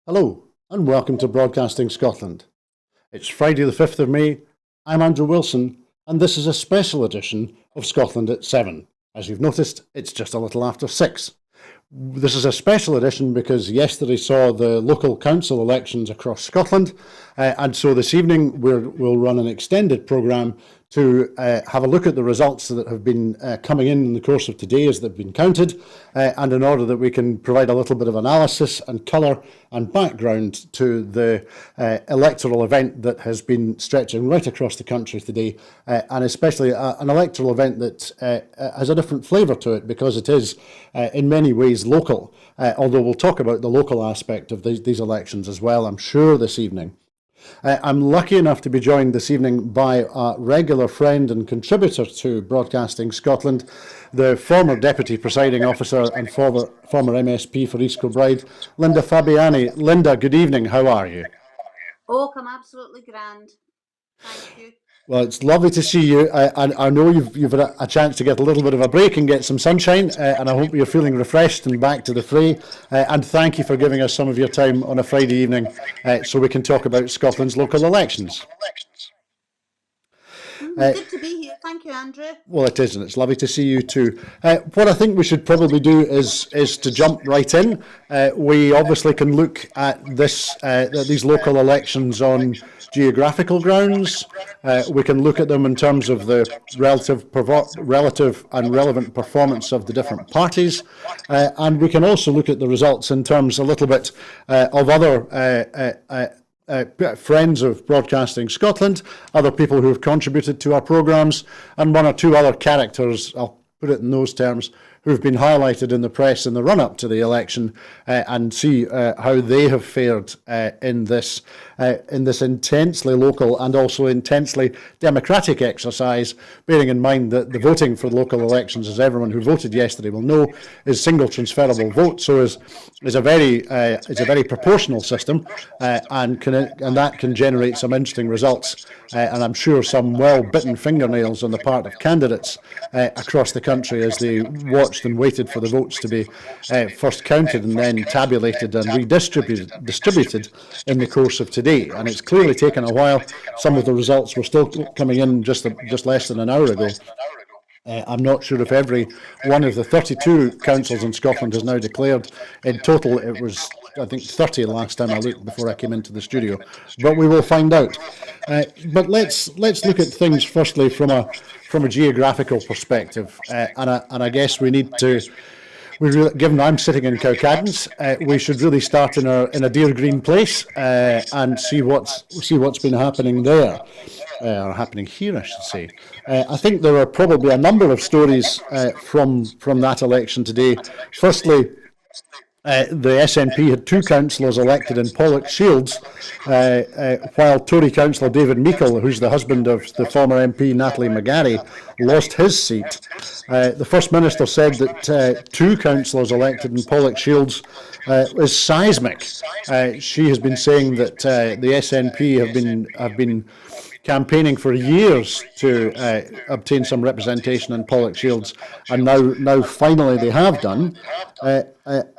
Hello, and welcome to Broadcasting Scotland. It's Friday the 5th of May. I'm Andrew Wilson, and this is a special edition of Scotland at 7. As you've noticed, it's just a little after 6. This is a special edition because yesterday saw the local council elections across Scotland, and so this evening we'll run an extended programme to have a look at the results that have been coming in the course of today as they've been counted, and in order that we can provide a little bit of analysis and colour and background to the electoral event that has been stretching right across the country today, and especially an electoral event that has a different flavour to it because it is in many ways local, although we'll talk about the local aspect of these elections as well, I'm sure, this evening. I'm lucky enough to be joined this evening by a regular friend and contributor to Broadcasting Scotland, the former Deputy Presiding Officer and former MSP for East Kilbride, Linda Fabiani. Linda, good evening. How are you? Oh, I'm absolutely grand. Thank you. Well, it's lovely to see you. I know you've had a chance to get a little bit of a break and get some sunshine, and I hope you're feeling refreshed and back to the fray. And thank you for giving us some of your time on a Friday evening so we can talk about Scotland's local elections. Good to be here. Thank you, Andrew. Well, it is, and it's lovely to see you too. What I think we should probably do is to jump right in. We obviously can look at these local elections on geographical grounds. We can look at them in terms of the relative and relevant performance of the different parties, and we can also look at the results in terms a little bit of other friends of Broadcasting Scotland, other people who have contributed to our programmes, and one or two other characters, I'll put it in those terms, who've been highlighted in the press in the run-up to the election, and see how they have fared in this intensely local and also intensely democratic exercise, bearing in mind that the voting for local elections, as everyone who voted yesterday will know, is single transferable vote, so is a very proportional system, and that can generate some interesting results, and I'm sure some well-bitten fingernails on the part of candidates across the country as they watched and waited for the votes to be first counted and then tabulated and redistributed in the course of today. And it's clearly taken a while. Some of the results were still coming in just less than an hour ago. I'm not sure if every one of the 32 councils in Scotland has now declared. In total, it was, I think, 30 last time I looked before I came into the studio. But we will find out. But let's look at things firstly from a geographical perspective, and I guess we need to. Given I'm sitting in Cowcaddens, we should really start in a dear green place and see what's been happening there. Or happening here, I should say. I think there are probably a number of stories from that election today. Firstly, the SNP had two councillors elected in Pollokshields, while Tory councillor David Meikle, who's the husband of the former MP Natalie McGarry, lost his seat. The First Minister said that two councillors elected in Pollokshields is seismic. She has been saying that the SNP have been campaigning for years to obtain some representation in Pollokshields, and now finally they have done.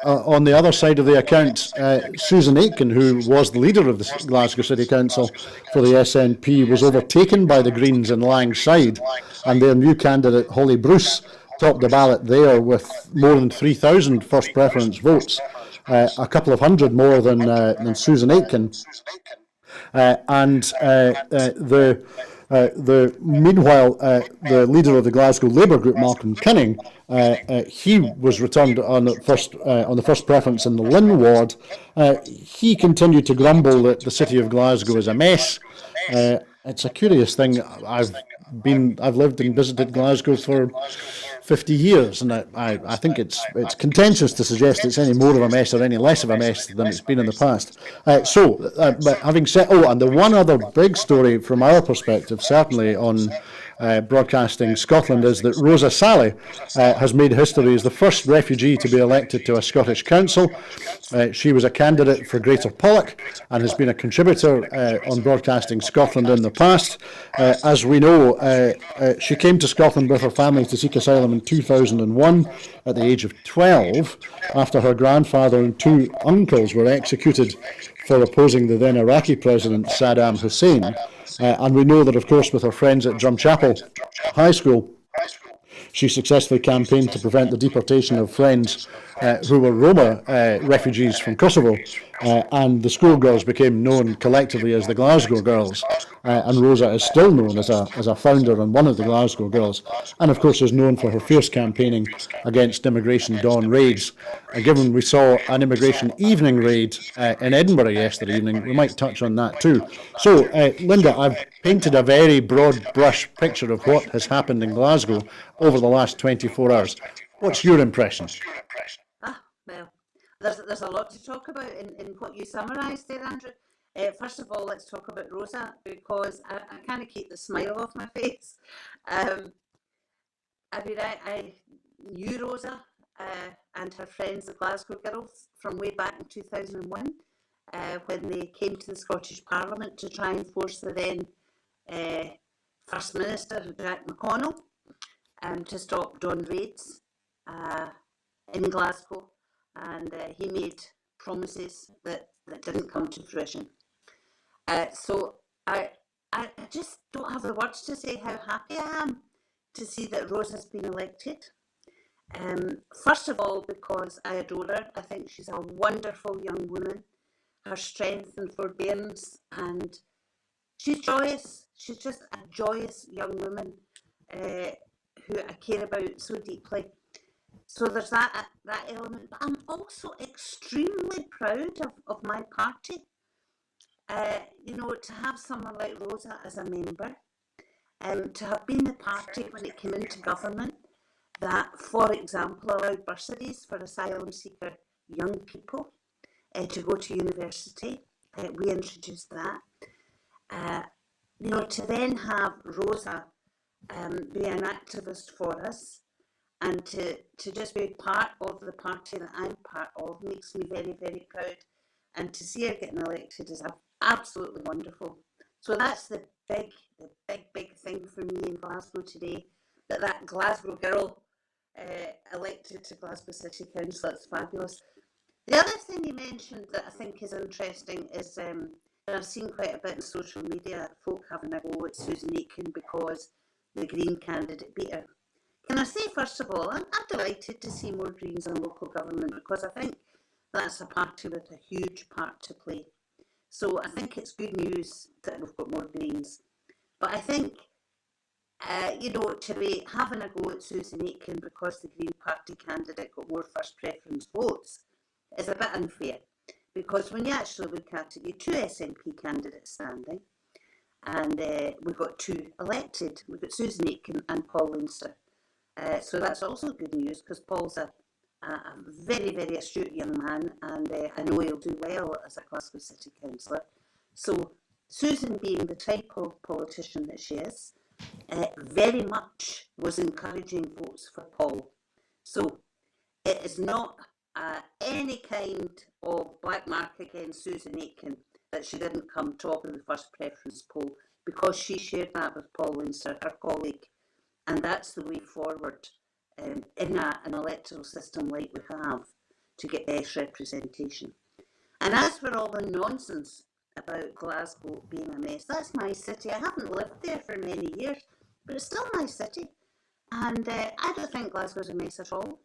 On the other side of the account, Susan Aitken, who was the leader of the Glasgow City Council for the SNP, was overtaken by the Greens in Langside, and their new candidate, Holly Bruce, topped the ballot there with more than 3,000 first preference votes, a couple of hundred more than Susan Aitken. Meanwhile, the leader of the Glasgow Labour Group, Malcolm Cunning, he was returned on the first preference in the Lynn ward. He continued to grumble that the city of Glasgow is a mess. It's a curious thing. I've lived and visited Glasgow for 50 years, and I think it's contentious to suggest it's any more of a mess or any less of a mess than it's been in the past. But having said, and the one other big story from our perspective, certainly on Broadcasting Scotland is that Rosa Sally has made history as the first refugee to be elected to a Scottish council. She was a candidate for Greater Pollock and has been a contributor on Broadcasting Scotland in the past. As we know, she came to Scotland with her family to seek asylum in 2001 at the age of 12 after her grandfather and two uncles were executed for opposing the then Iraqi President Saddam Hussein. And we know that, of course, with her friends at Drumchapel High School, she successfully campaigned to prevent the deportation of friends who were Roma refugees from Kosovo, and the schoolgirls became known collectively as the Glasgow Girls, and Rosa is still known as a founder and one of the Glasgow Girls, and of course is known for her fierce campaigning against immigration dawn raids. Given we saw an immigration evening raid in Edinburgh yesterday evening, we might touch on that too. So, Linda, I've painted a very broad brush picture of what has happened in Glasgow over the last 24 hours. What's your impression? Well, there's a lot to talk about in what you summarised there, Andrew. First of all, let's talk about Rosa, because I can't keep the smile off my face. I knew Rosa and her friends, the Glasgow Girls, from way back in 2001, when they came to the Scottish Parliament to try and force the then First Minister, Jack McConnell, to stop dawn raids in Glasgow, and he made promises that didn't come to fruition. So I just don't have the words to say how happy I am to see that Rose has been elected. First of all, because I adore her. I think she's a wonderful young woman. Her strength and forbearance, and she's joyous. She's just a joyous young woman who I care about so deeply. So there's that element. But I'm also extremely proud of my party. To have someone like Rosa as a member, to have been the party when it came into government that, for example, allowed bursaries for asylum seeker young people to go to university. We introduced that. To then have Rosa be an activist for us, and to just be part of the party that I'm part of makes me very, very proud. And to see her getting elected is absolutely wonderful. So that's the big thing for me in Glasgow today, that Glasgow girl elected to Glasgow City Council. That's fabulous. The other thing you mentioned that I think is interesting is, and I've seen quite a bit in social media, folk having a go at Susan Aitken because the Green candidate beat her. Can I say, first of all, I'm delighted to see more Greens in local government, because I think that's a party with a huge part to play. So I think it's good news that we've got more Greens. But I think, to be having a go at Susan Aitken because the Green Party candidate got more first preference votes is a bit unfair. Because when you actually look at it, you've two SNP candidates standing, and we've got two elected. We've got Susan Aitken and Paul Leinster. So that's also good news, because Paul's a very, very astute young man, and I know he'll do well as a Glasgow City Councillor. So Susan, being the type of politician that she is, very much was encouraging votes for Paul. So it is not any kind of black mark against Susan Aitken that she didn't come top of the first preference poll, because she shared that with Paul Leinster, her colleague. And that's the way forward in an electoral system like we have, to get best representation. And as for all the nonsense about Glasgow being a mess, that's my city. I haven't lived there for many years, but it's still my city. And I don't think Glasgow's a mess at all.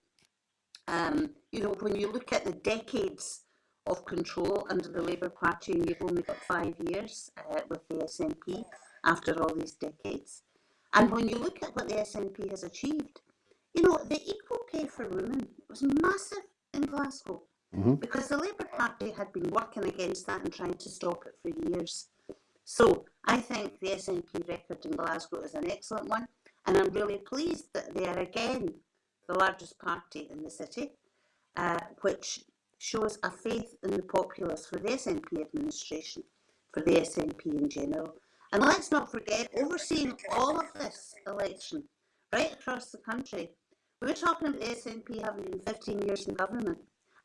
When you look at the decades of control under the Labour Party, and you've only got 5 years with the SNP after all these decades, and when you look at what the SNP has achieved, the equal pay for women was massive in Glasgow, because the Labour Party had been working against that and trying to stop it for years. So I think the SNP record in Glasgow is an excellent one, and I'm really pleased that they are again the largest party in the city, which shows a faith in the populace for the SNP administration, for the SNP in general, And let's not forget, overseeing all of this election right across the country, we were talking about the SNP having been 15 years in government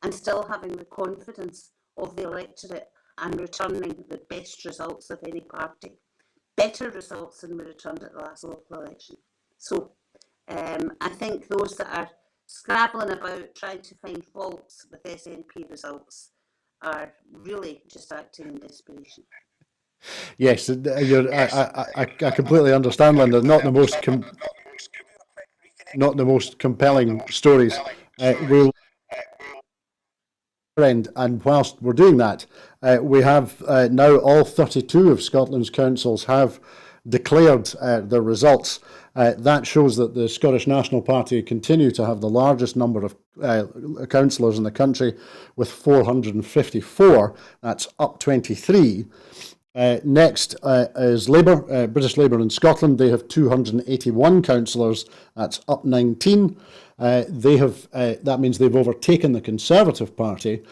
and still having the confidence of the electorate and returning the best results of any party, better results than we returned at the last local election. So I think those that are scrabbling about trying to find faults with SNP results are really just acting in desperation. Yes, I completely understand, Linda. Not the most compelling stories. We'll end, and whilst we're doing that, we have now all 32 of Scotland's councils have declared their results. That shows that the Scottish National Party continue to have the largest number of councillors in the country, with 454. That's up 23. Next is Labour, British Labour in Scotland. They have 281 councillors. That's up 19. That means they've overtaken the Conservative Party,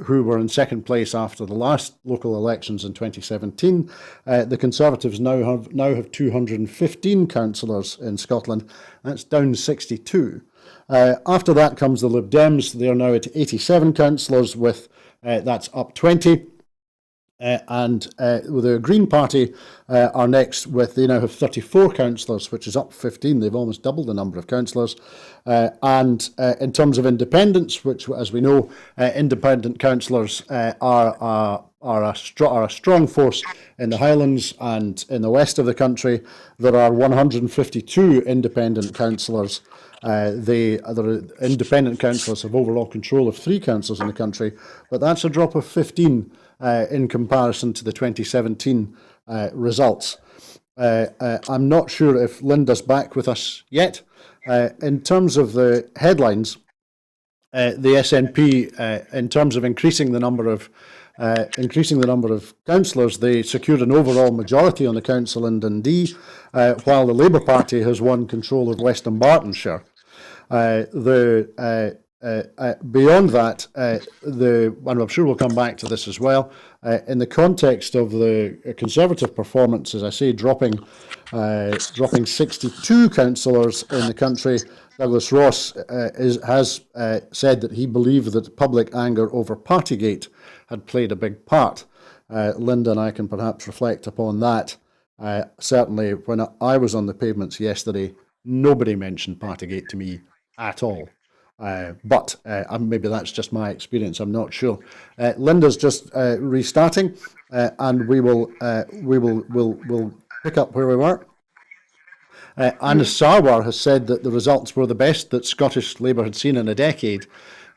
who were in second place after the last local elections in 2017. The Conservatives now have 215 councillors in Scotland. That's down 62. After that comes the Lib Dems. They are now at 87 councillors, with that's up 20. And the Green Party are next, they now have 34 councillors, which is up 15. They've almost doubled the number of councillors. And in terms of independents, which, as we know, independent councillors are a strong force in the Highlands and in the west of the country. There are 152 independent councillors. The independent councillors have overall control of 3 councils in the country, but that's a drop of 15 in comparison to the 2017 results. I'm not sure if Linda's back with us yet. In terms of the headlines, the SNP, in terms of increasing the number of councillors, they secured an overall majority on the council in Dundee, while the Labour Party has won control of West Dunbartonshire. Beyond that, and I'm sure we'll come back to this as well, in the context of the Conservative performance, as I say, dropping 62 councillors in the country, Douglas Ross has said that he believed that public anger over Partygate had played a big part. Linda and I can perhaps reflect upon that. Certainly, when I was on the pavements yesterday, nobody mentioned Partygate to me at all. But maybe that's just my experience. I'm not sure. Linda's just restarting, and we'll pick up where we were. Anna Sarwar has said that the results were the best that Scottish Labour had seen in a decade.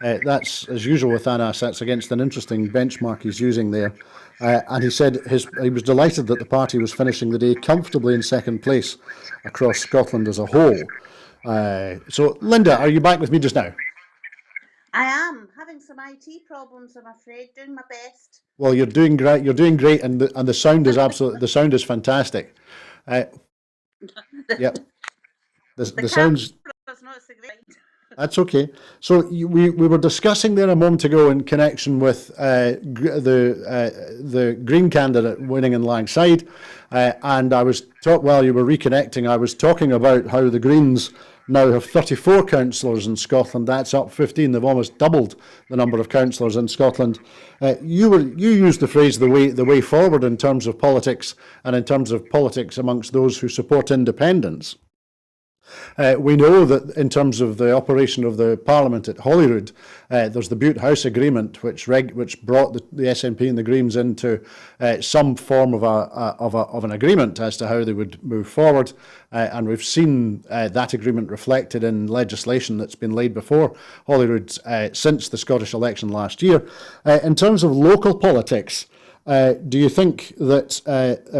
That's, as usual with Anas, that's against an interesting benchmark he's using there. And he said he was delighted that the party was finishing the day comfortably in second place across Scotland as a whole. So, Linda, are you back with me just now? I am having some IT problems, I'm afraid. Doing my best. Well, you're doing great. You're doing great, and the sound is fantastic. Yep. The sounds. Not so great. That's okay. So we were discussing there a moment ago in connection with the Green candidate winning in Langside, and I was while you were reconnecting, I was talking about how the Greens now have 34 councillors in Scotland. That's up 15. They've almost doubled the number of councillors in Scotland. You used the phrase the way forward in terms of politics, and in terms of politics amongst those who support independence. We know that in terms of the operation of the Parliament at Holyrood, there's the Bute House Agreement, which brought the SNP and the Greens into some form of an agreement as to how they would move forward, and we've seen that agreement reflected in legislation that's been laid before Holyrood since the Scottish election last year. In terms of local politics, do you think that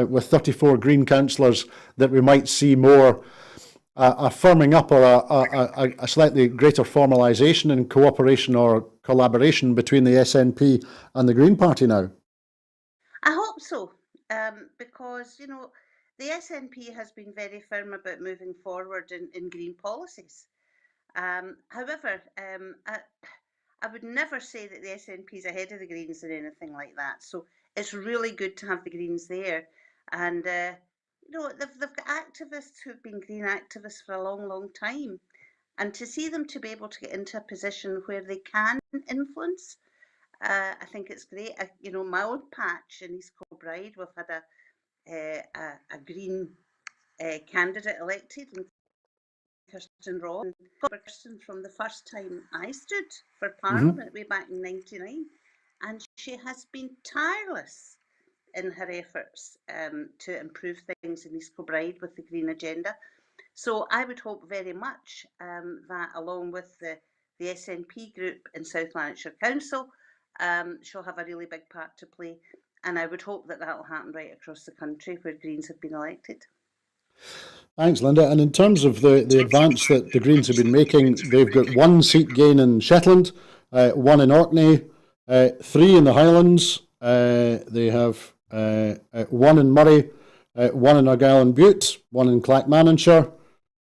with 34 Green councillors that we might see more a firming up or a slightly greater formalisation in cooperation or collaboration between the SNP and the Green Party now? I hope so, because, the SNP has been very firm about moving forward in green policies. However, I would never say that the SNP is ahead of the Greens or anything like that. So it's really good to have the Greens there. And, they've got activists who've been Green activists for a long, long time. And to see them to be able to get into a position where they can influence, I think it's great. My old patch in East Kilbride, we've had a Green candidate elected, and Kirsten Raw, and Kirsten from the first time I stood for Parliament way back in '99, and she has been tireless in her efforts to improve things in East Kilbride with the Green agenda. So I would hope very much that, along with the SNP group in South Lanarkshire Council, she'll have a really big part to play. And I would hope that will happen right across the country where Greens have been elected. Thanks, Linda. And in terms of the advance that the Greens have been making, they've got 1 seat gain in Shetland, 1 in Orkney, 3 in the Highlands. They have 1 in Moray, 1 in Argyll and Bute, 1 in Clackmannanshire,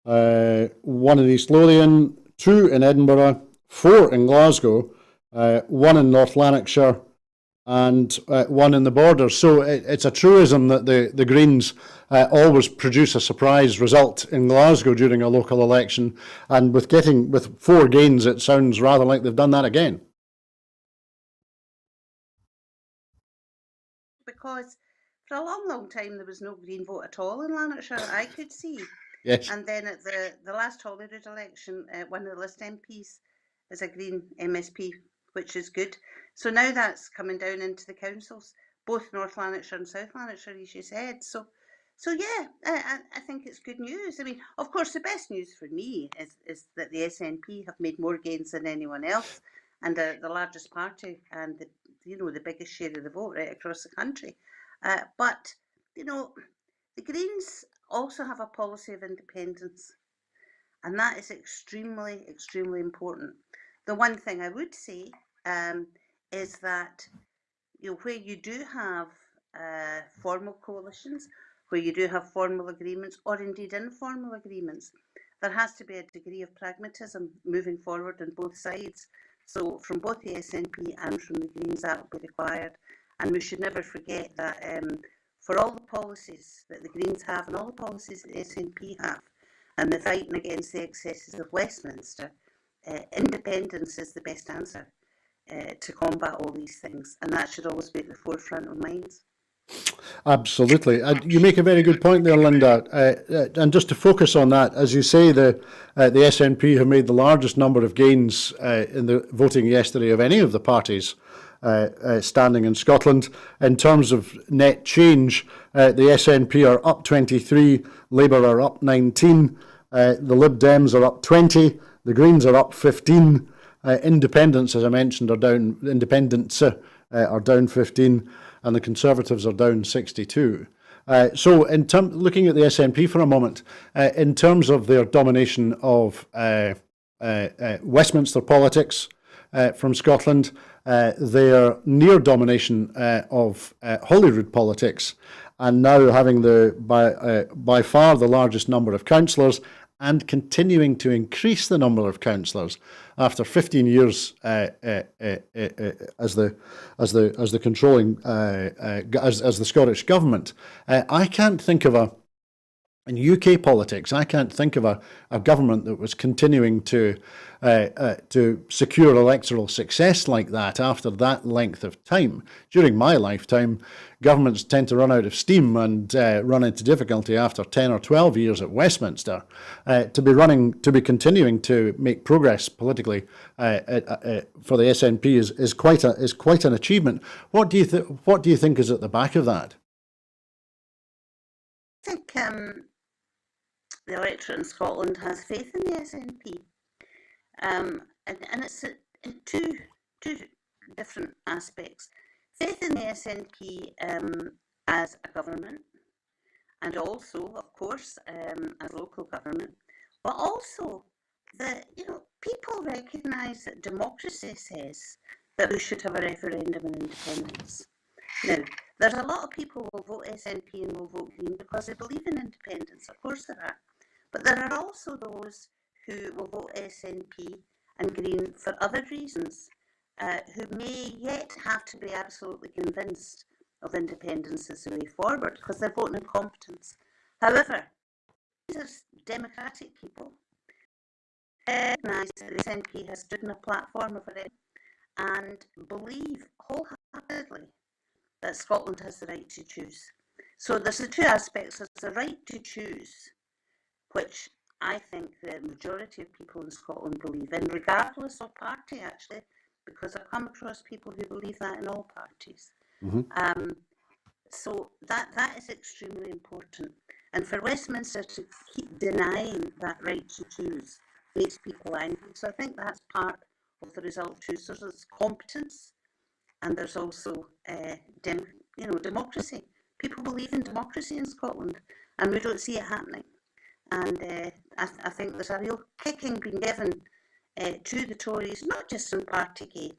1 in East Lothian, 2 in Edinburgh, 4 in Glasgow, 1 in North Lanarkshire, and 1 in the Borders. So it's a truism that the Greens always produce a surprise result in Glasgow during a local election, and with 4 gains, it sounds rather like they've done that again. Because for a long, long time there was no Green vote at all in Lanarkshire, I could see. Yes. And then at the last Holyrood election, one of the list MPs is a Green MSP, which is good. So now that's coming down into the councils, both North Lanarkshire and South Lanarkshire, as you said. So yeah, I think it's good news. I mean, of course, the best news for me is that the SNP have made more gains than anyone else, and they're the largest party and the biggest share of the vote right across the country. But the Greens also have a policy of independence, and that is extremely, extremely important. The one thing I would say is that where you do have formal coalitions, where you do have formal agreements, or indeed informal agreements, there has to be a degree of pragmatism moving forward on both sides. So from both the SNP and from the Greens, that will be required. And we should never forget that for all the policies that the Greens have and all the policies that the SNP have, and the fighting against the excesses of Westminster, independence is the best answer to combat all these things, and that should always be at the forefront of minds. Absolutely. You make a very good point there, Linda. And just to focus on that, as you say, the SNP have made the largest number of gains in the voting yesterday of any of the parties standing in Scotland. In terms of net change, the SNP are up 23, Labour are up 19, the Lib Dems are up 20, the Greens are up 15, Independents, as I mentioned, are down. Independents are down 15, and the Conservatives are down 62. So, looking at the SNP for a moment, in terms of their domination of Westminster politics from Scotland, their near domination of Holyrood politics, and now having by far the largest number of councillors, and continuing to increase the number of councillors after 15 years as the controlling as the Scottish government. I can't think of in UK politics, I can't think of a government that was continuing to secure electoral success like that after that length of time. During my lifetime, governments tend to run out of steam and run into difficulty after 10 or 12 years at Westminster. To be continuing to make progress politically for the SNP is quite an achievement. What do you think is at the back of that? I think the electorate in Scotland has faith in the SNP, and it's in two different aspects. Faith in the SNP as a government, and also, of course, as local government, but also that people recognise that democracy says that we should have a referendum on independence. Now, there's a lot of people who will vote SNP and will vote Green because they believe in independence. Of course there are. But there are also those who will vote SNP and Green for other reasons, who may yet have to be absolutely convinced of independence as the way forward, because they're voting incompetence. However, these are democratic people recognise that the SNP has stood on a platform of it and believe wholeheartedly that Scotland has the right to choose. So there's the two aspects. There's the right to choose, which I think the majority of people in Scotland believe in, regardless of party, actually, because I've come across people who believe that in all parties. Mm-hmm. So that is extremely important. And for Westminster to keep denying that right to choose makes people angry. So I think that's part of the result too. So there's competence, and there's also democracy. People believe in democracy in Scotland, and we don't see it happening. And I think there's a real kicking being given to the Tories, not just in Partygate.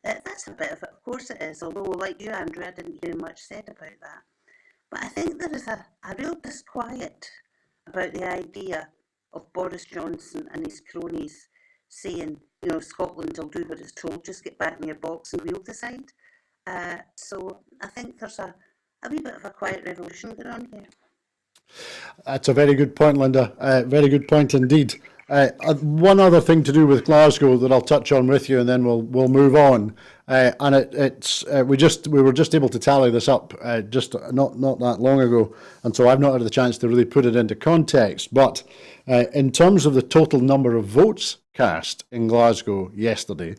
That's a bit of it, of course it is, although like you, Andrew, I didn't hear much said about that. But I think there is a real disquiet about the idea of Boris Johnson and his cronies saying, Scotland will do what it's told, just get back in your box and we'll decide. So I think there's a wee bit of a quiet revolution going on here. That's a very good point, Linda. Very good point indeed. One other thing to do with Glasgow that I'll touch on with you, and then we'll move on. And we were just able to tally this up just not that long ago, and so I've not had the chance to really put it into context. But in terms of the total number of votes cast in Glasgow yesterday,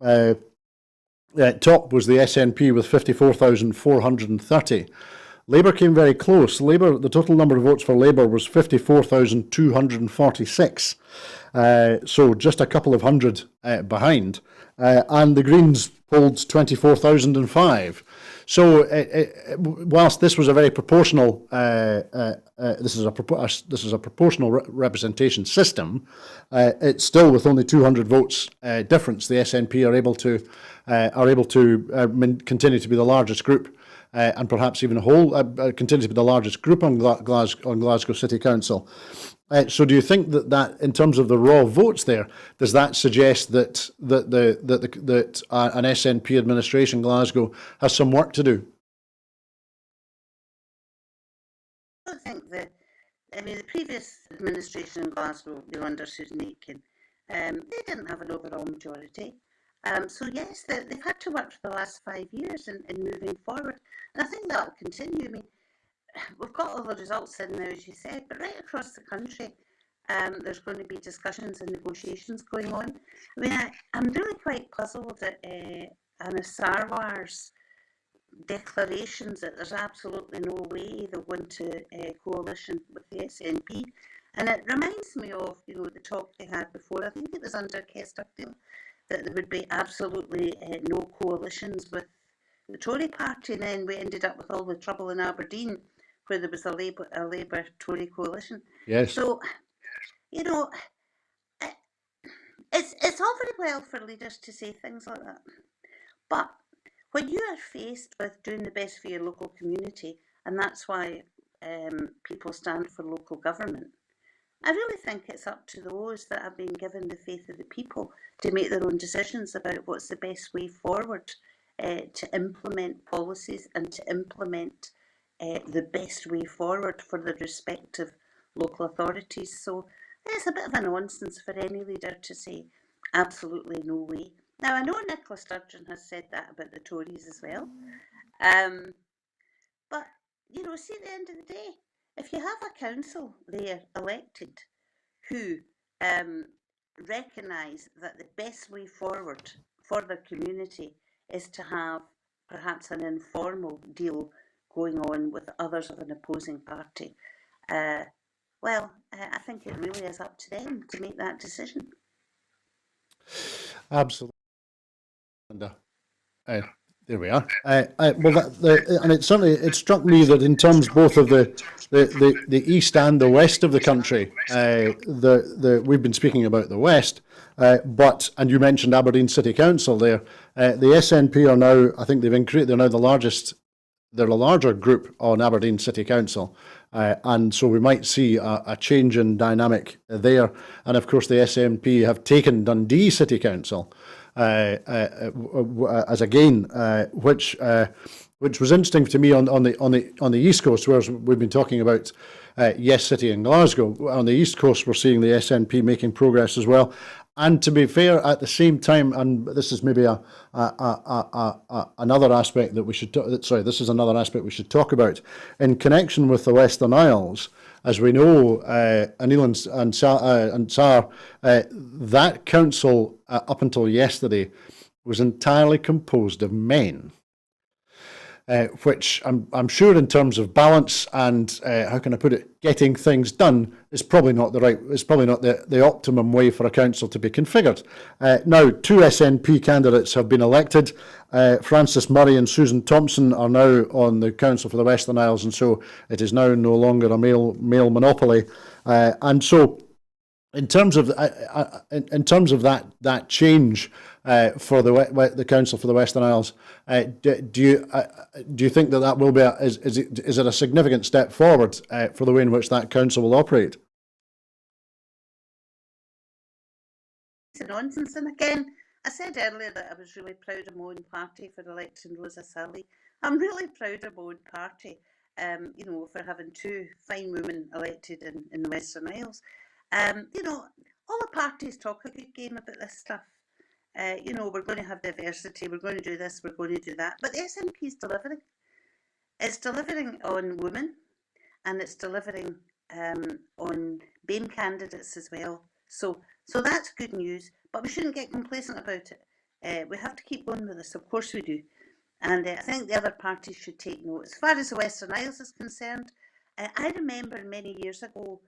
top was the SNP with 54,430. Labour came very close. The total number of votes for Labour was 54,246. So just a couple of hundred behind. And the Greens polled 24,005. So whilst this was a very proportional, this is a proportional representation system, it's still with only 200 votes difference. The SNP are able to continue to be the largest group. And perhaps even continue to be the largest group on Glasgow City Council. So, do you think that in terms of the raw votes there, does that suggest that an SNP administration in Glasgow has some work to do? I don't think the previous administration in Glasgow, under Susan Aitken, they didn't have an overall majority. So yes, they've had to work for the last 5 years in moving forward. And I think that will continue. I mean, we've got all the results in now, as you said, but right across the country, there's going to be discussions and negotiations going on. I mean, I'm really quite puzzled at Anna Sarwar's declarations that there's absolutely no way they'll go into coalition with the SNP. And it reminds me of, the talk they had before. I think it was under Kesterfield, that there would be absolutely no coalitions with the Tory party, and then we ended up with all the trouble in Aberdeen where there was a Labour-Tory coalition. Yes. So, it's all very well for leaders to say things like that. But when you are faced with doing the best for your local community, and that's why people stand for local government, I really think it's up to those that have been given the faith of the people to make their own decisions about what's the best way forward to implement policies and to implement the best way forward for the respective local authorities. So it's a bit of a nonsense for any leader to say absolutely no way. Now, I know Nicola Sturgeon has said that about the Tories as well. But, see, at the end of the day, if you have a council there elected who recognise that the best way forward for their community is to have perhaps an informal deal going on with others of an opposing party, I think it really is up to them to make that decision. Absolutely. There we are. And it struck me that in terms both of the east and the west of the country, we've been speaking about the west, and you mentioned Aberdeen City Council there. The SNP are now, I think they've increased. They're now the largest. They're a larger group on Aberdeen City Council, and so we might see a change in dynamic there. And of course, the SNP have taken Dundee City Council as again, which which was interesting to me on the East Coast, whereas we've been talking about Yes City and Glasgow. On the East Coast, we're seeing the SNP making progress as well. And to be fair, at the same time, and this is maybe another aspect that we should this is another aspect we should talk about in connection with the Western Isles. As we know, Anil and Sar, that council up until yesterday was entirely composed of men. Which I'm sure in terms of balance and how can I put it, getting things done is probably not the optimum way for a council to be configured. Now, 2 SNP candidates have been elected. Francis Murray and Susan Thompson are now on the Council for the Western Isles, and so it is now no longer a male monopoly. And so, in terms of that change for the Council for the Western Isles, do you think that will be is it a significant step forward for the way in which that council will operate? It's nonsense, and again, I said earlier that I was really proud of my own party for electing Rosa Sally. I'm really proud of my own party, for having 2 fine women elected in the Western Isles. All the parties talk a good game about this stuff. We're going to have diversity, we're going to do this, we're going to do that. But the SNP is delivering. It's delivering on women, and it's delivering on BAME candidates as well. So that's good news, but we shouldn't get complacent about it. We have to keep going with this, of course we do. And I think the other parties should take note. As far as the Western Isles is concerned, I remember many years ago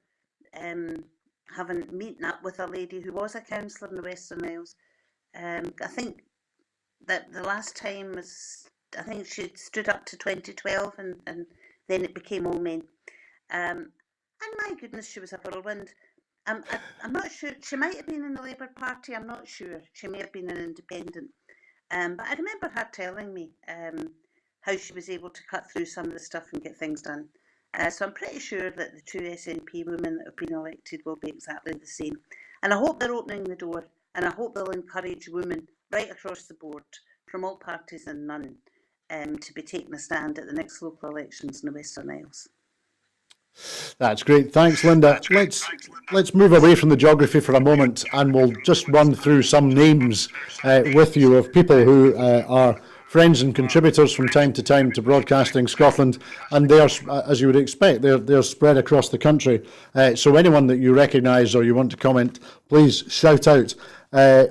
having meeting up with a lady who was a councillor in the Western Isles. I think that the last time was, I think she stood up to 2012, and then it became all men. And my goodness, she was a whirlwind. I'm not sure, she might have been in the Labour Party, I'm not sure. She may have been an independent. But I remember her telling me how she was able to cut through some of the stuff and get things done. So I'm pretty sure that the 2 SNP women that have been elected will be exactly the same. And I hope they're opening the door, and I hope they'll encourage women right across the board, from all parties and none, to be taking a stand at the next local elections in the Western Isles. That's great. Thanks, Linda. Let's move away from the geography for a moment, and we'll just run through some names with you of people who are friends and contributors from time to time to Broadcasting Scotland, and they are, as you would expect, they're spread across the country. So anyone that you recognise or you want to comment, please shout out.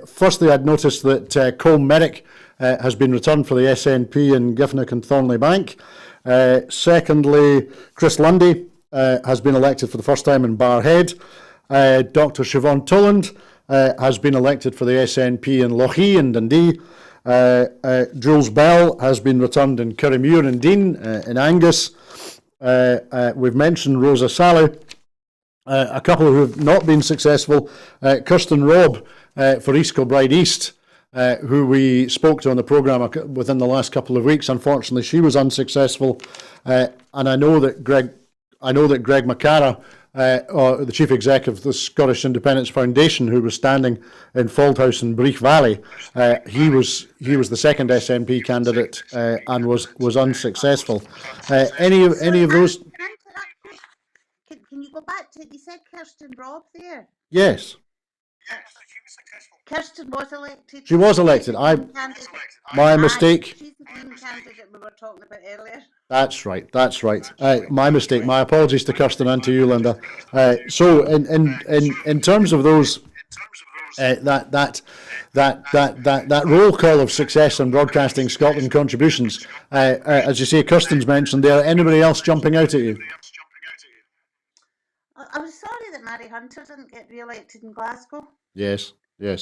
Firstly, I'd noticed that Colm Merrick has been returned for the SNP in Giffnock and Thornley Bank. Secondly, Chris Lundy has been elected for the first time in Barrhead. Dr. Siobhan Toland has been elected for the SNP in Lochee and Dundee. Jules Bell has been returned in Currymuir and Dean in Angus. We've mentioned Rosa Sally. A couple who have not been successful, Kirsten Robb for East Kilbride East, who we spoke to on the programme within the last couple of weeks. Unfortunately, she was unsuccessful, and I know that Greg McCara, the chief executive of the Scottish Independence Foundation, who was standing in Fauldhouse and Breich Valley, he was the second SNP candidate and was unsuccessful. Any of those? Can you go back to, you said Kirsten Robb there? Yes. Kirsten was elected. She was elected. My mistake. She's the green candidate we were talking about earlier. That's right. My mistake. My apologies to Kirsten and to you, Linda. So in terms of those, that roll call of success and Broadcasting Scotland contributions, as you say, Kirsten's mentioned there. Anybody else jumping out at you? I was sorry that Mary Hunter didn't get re-elected in Glasgow. Yes. Yeah,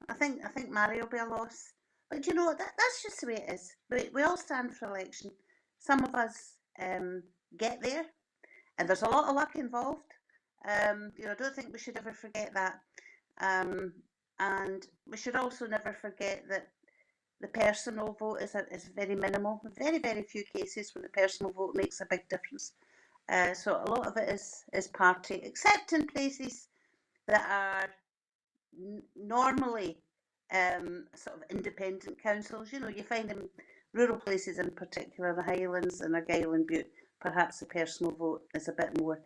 I think Mary will be a loss. But that's just the way it is. We all stand for election. Some of us get there, and there's a lot of luck involved. I don't think we should ever forget that. And we should also never forget that the personal vote is very minimal. Very, very few cases where the personal vote makes a big difference. So a lot of it is party, except in places that are normally sort of independent councils. You find them rural places in particular, the Highlands and Argyll and Bute, perhaps the personal vote is a bit more.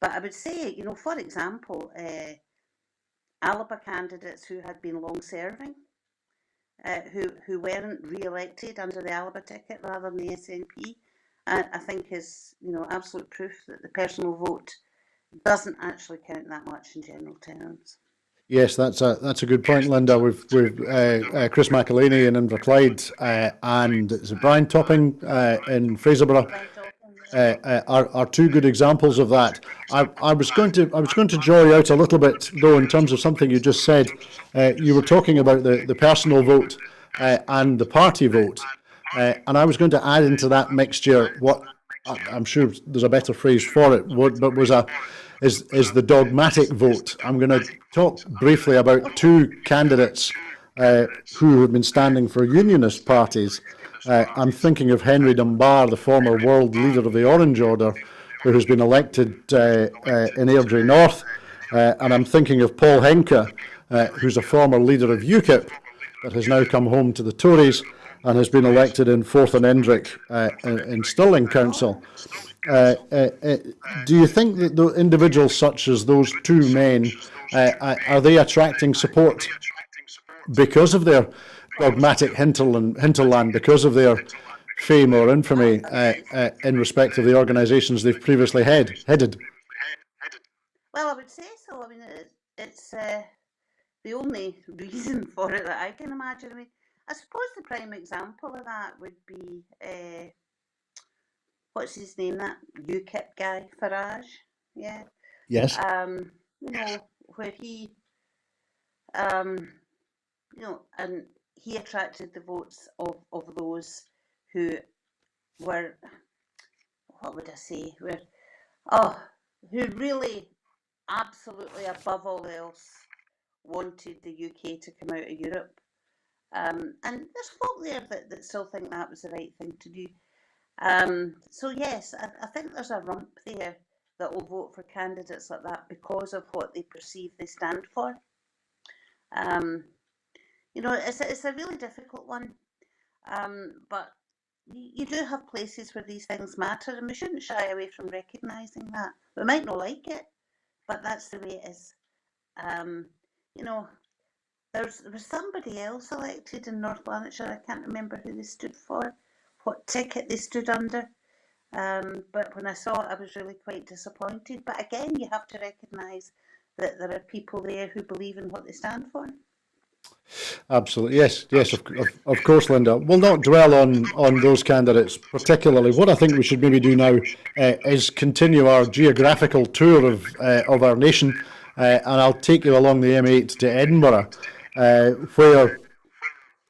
But I would say, for example, Alba candidates who had been long serving, who weren't re-elected under the Alba ticket rather than the SNP, I think is absolute proof that the personal vote doesn't actually count that much in general terms. Yes, that's a good point, Linda. We've Chris McElhaney in Inverclyde and is it Brian Topping in Fraserburgh are two good examples of that. I was going to draw you out a little bit though in terms of something you just said. You were talking about the personal vote and the party vote, and I was going to add into that mixture what I'm sure there's a better phrase for it, but is the dogmatic vote. I'm going to talk briefly about two candidates who have been standing for unionist parties. I'm thinking of Henry Dunbar, the former world leader of the Orange Order, who has been elected in Airdrie North, and I'm thinking of Paul Henke, who's a former leader of UKIP, that has now come home to the Tories and has been elected in Forth and Endrick in Stirling Council. Do you think that the individuals such as those two men, are they attracting support because of their dogmatic hinterland, because of their fame or infamy in respect of the organisations they've previously headed? Well, I would say so. I mean, it's the only reason for it that I can imagine. I mean, I suppose the prime example of that would be, what's his name, that UKIP guy, Farage, yeah? Yes. Where he, and he attracted the votes of those who were, what would I say, who really, absolutely above all else, wanted the UK to come out of Europe. And there's folk there that still think that was the right thing to do. So yes, I think there's a rump there that will vote for candidates like that because of what they perceive they stand for. It's a really difficult one, but you do have places where these things matter, and we shouldn't shy away from recognising that. We might not like it, but that's the way it is. There was somebody else elected in North Lanarkshire. I can't remember who they stood for, what ticket they stood under. But when I saw it, I was really quite disappointed. But again, you have to recognise that there are people there who believe in what they stand for. Absolutely, yes, of course, Linda. We'll not dwell on those candidates particularly. What I think we should maybe do now is continue our geographical tour of our nation, and I'll take you along the M8 to Edinburgh, where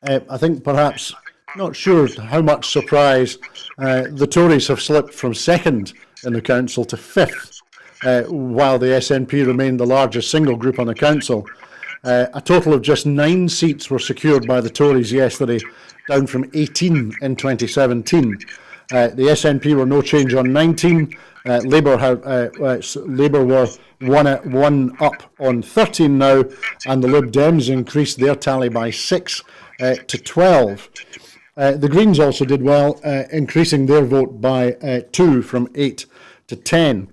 I think perhaps, not sure how much surprise, the Tories have slipped from second in the council to fifth, while the SNP remained the largest single group on the council. A total of just 9 seats were secured by the Tories yesterday, down from 18 in 2017. The SNP were no change on 19. Labour were one up on 13 now, and the Lib Dems increased their tally by 6 to 12. The Greens also did well, increasing their vote by 2 from 8 to 10.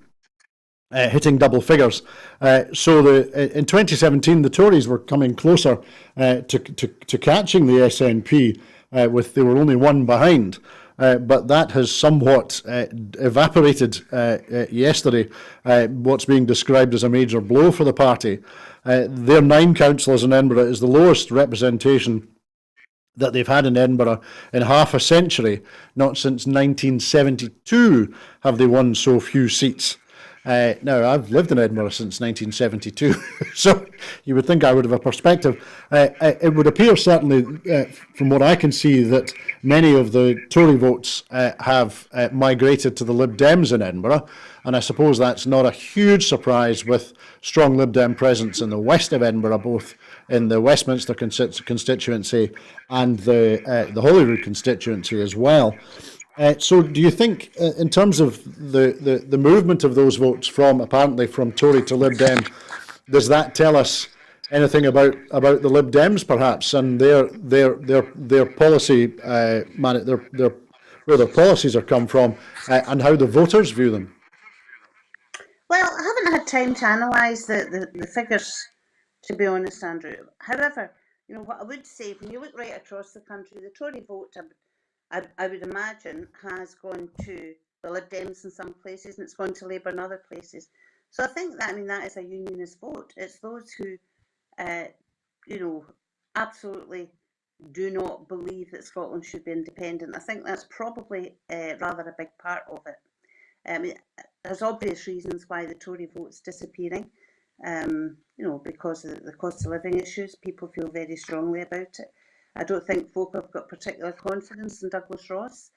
Hitting double figures. So in 2017, the Tories were coming closer to catching the SNP, they were only 1 behind. But that has somewhat evaporated yesterday, what's being described as a major blow for the party. Their 9 councillors in Edinburgh is the lowest representation that they've had in Edinburgh in half a century. Not since 1972 have they won so few seats. Now, I've lived in Edinburgh since 1972, so you would think I would have a perspective. It would appear, certainly, from what I can see, that many of the Tory votes have migrated to the Lib Dems in Edinburgh, and I suppose that's not a huge surprise with strong Lib Dem presence in the west of Edinburgh, both in the Westminster constituency and the Holyrood constituency as well. So do you think, in terms of the movement of those votes apparently from Tory to Lib Dem, does that tell us anything about the Lib Dems, perhaps, and their policy, where their policies are come from, and how the voters view them? Well, I haven't had time to analyse the figures, to be honest, Andrew. However, what I would say, when you look right across the country, the Tory vote, I would imagine, has gone to the Lib Dems in some places and it's gone to Labour in other places. So I think that is a unionist vote. It's those who, absolutely do not believe that Scotland should be independent. I think that's probably rather a big part of it. There's obvious reasons why the Tory vote's disappearing. Because of the cost of living issues, people feel very strongly about it. I don't think folk have got particular confidence in Douglas Ross.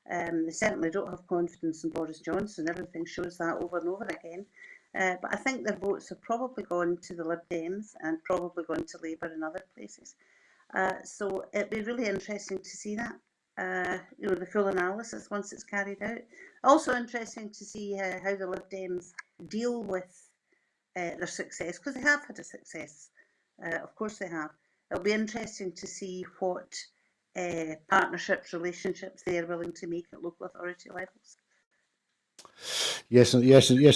They certainly don't have confidence in Boris Johnson. Everything shows that over and over again. But I think their votes have probably gone to the Lib Dems and probably gone to Labour in other places. So it'd be really interesting to see that. The full analysis once it's carried out. Also interesting to see how the Lib Dems deal with their success, because they have had a success. Of course they have. It'll be interesting to see what partnerships, relationships they are willing to make at local authority levels. Yes,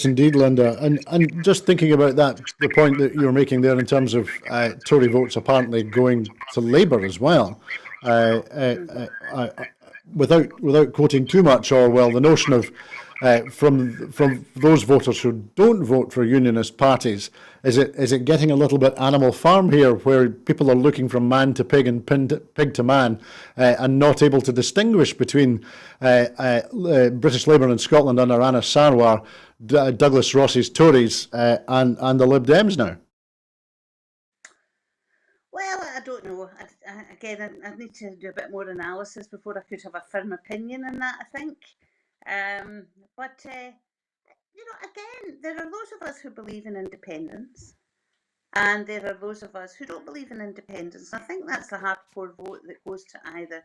indeed, Linda. And just thinking about that, the point that you were making there in terms of Tory votes apparently going to Labour as well. Without quoting too much Orwell, the notion of from those voters who don't vote for unionist parties, is it getting a little bit Animal Farm here, where people are looking from man to pig and pig to man, and not able to distinguish between British Labour in Scotland under Anas Sarwar, Douglas Ross's Tories, and the Lib Dems now? Well, I don't know. I need to do a bit more analysis before I could have a firm opinion on that, I think. But again, there are those of us who believe in independence, and there are those of us who don't believe in independence. I think that's the hardcore vote that goes to either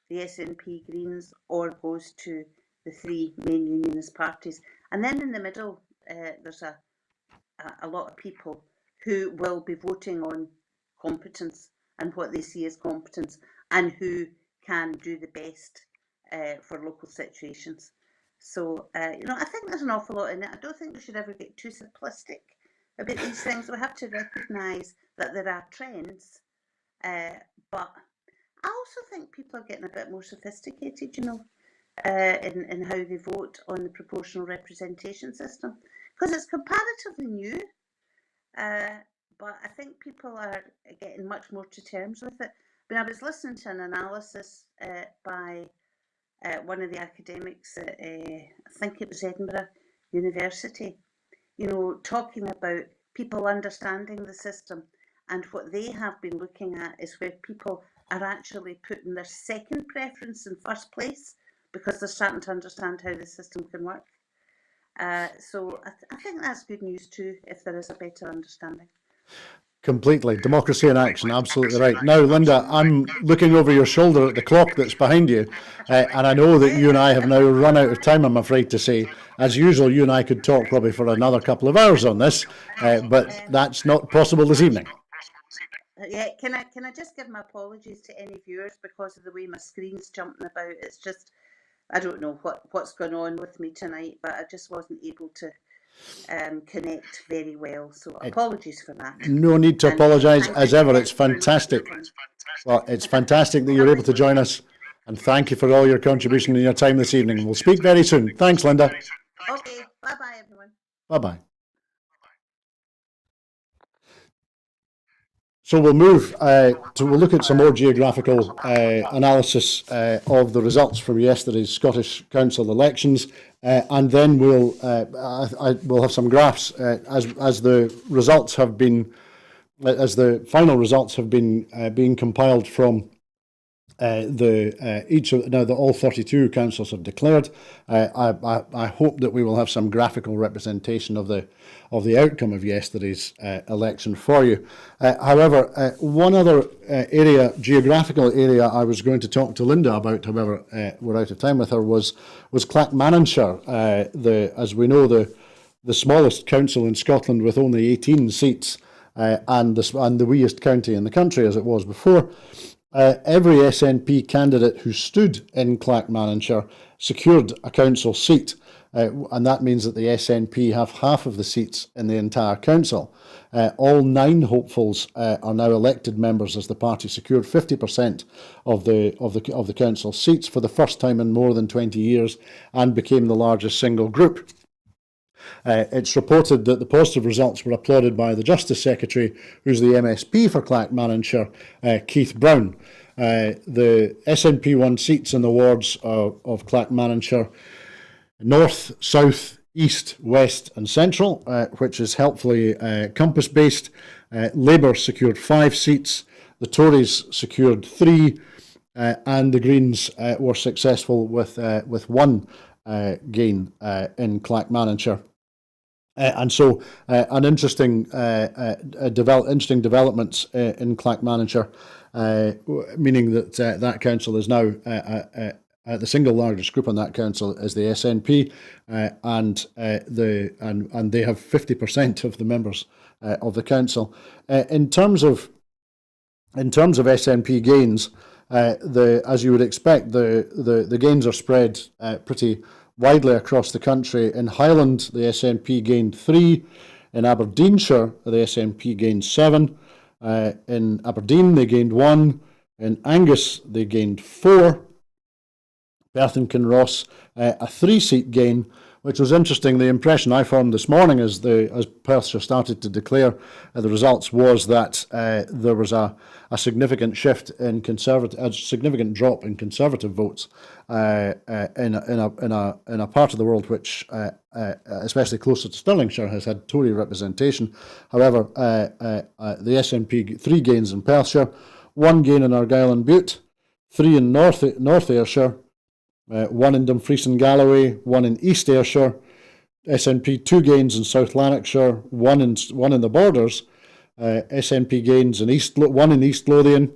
the SNP, Greens, or goes to the three main unionist parties. And then in the middle, there's a lot of people who will be voting on competence and what they see as competence, and who can do the best for local situations. So, I think there's an awful lot in it. I don't think we should ever get too simplistic about these things. We have to recognise that there are trends, but I also think people are getting a bit more sophisticated, in how they vote on the proportional representation system, because it's comparatively new. But I think people are getting much more to terms with it. I was listening to an analysis by one of the academics at, I think it was Edinburgh University, talking about people understanding the system, and what they have been looking at is where people are actually putting their second preference in first place because they're starting to understand how the system can work. So I think that's good news too, if there is a better understanding. Completely. Democracy in action, absolutely right. Now, Linda, I'm looking over your shoulder at the clock that's behind you, and I know that you and I have now run out of time, I'm afraid to say. As usual, you and I could talk probably for another couple of hours on this, but that's not possible this evening. Yeah, can I just give my apologies to any viewers because of the way my screen's jumping about. It's just, I don't know what's going on with me tonight, but I just wasn't able to connect very well, so apologies for that. No need to apologise, as ever. It's fantastic. Well, it's fantastic that you're able to join us, and thank you for all your contribution and your time this evening. We'll speak very soon. Thanks, Linda. Okay, bye-bye, everyone. Bye-bye. So we'll move we'll look at some more geographical analysis of the results from yesterday's Scottish Council elections, and then we'll have some graphs as the results have been, as the final results have been being compiled from all 32 councils have declared. I hope that we will have some graphical representation of the outcome of yesterday's election for you. However, one other geographical area I was going to talk to Linda about, however, we're out of time with her, was Clackmannanshire, as we know, the smallest council in Scotland with only 18 seats, and the weeest county in the country as it was before, every SNP candidate who stood in Clackmannanshire secured a council seat. And that means that the SNP have half of the seats in the entire council. All 9 hopefuls are now elected members, as the party secured 50% of the council seats for the first time in more than 20 years and became the largest single group. It's reported that the positive results were applauded by the Justice Secretary, who's the MSP for Clackmannanshire, Keith Brown. The SNP won seats in the wards of Clackmannanshire North, South, East, West and Central, which is helpfully compass-based. Labour secured 5 seats, the Tories secured 3, and the Greens were successful with 1 gain in Clackmannanshire. And so, an interesting developments in Clackmannanshire, meaning that that council is now the single largest group on that council is the SNP, and they have 50% of the members of the council. In terms of SNP gains, as you would expect, the gains are spread pretty widely across the country. In Highland, the SNP gained 3. In Aberdeenshire, the SNP gained 7. In Aberdeen, they gained 1. In Angus, they gained 4. Perth and Kinross, a 3-seat gain, which was interesting. The impression I formed this morning as Perthshire started to declare the results was that there was a significant shift in a significant drop in Conservative votes in a part of the world which, especially closer to Stirlingshire, has had Tory representation. However, the SNP 3 gains in Perthshire, 1 gain in Argyll and Bute, 3 in North Ayrshire, 1 in Dumfries and Galloway, 1 in East Ayrshire, SNP 2 gains in South Lanarkshire, 1 in the Borders, SNP gains in 1 in East Lothian,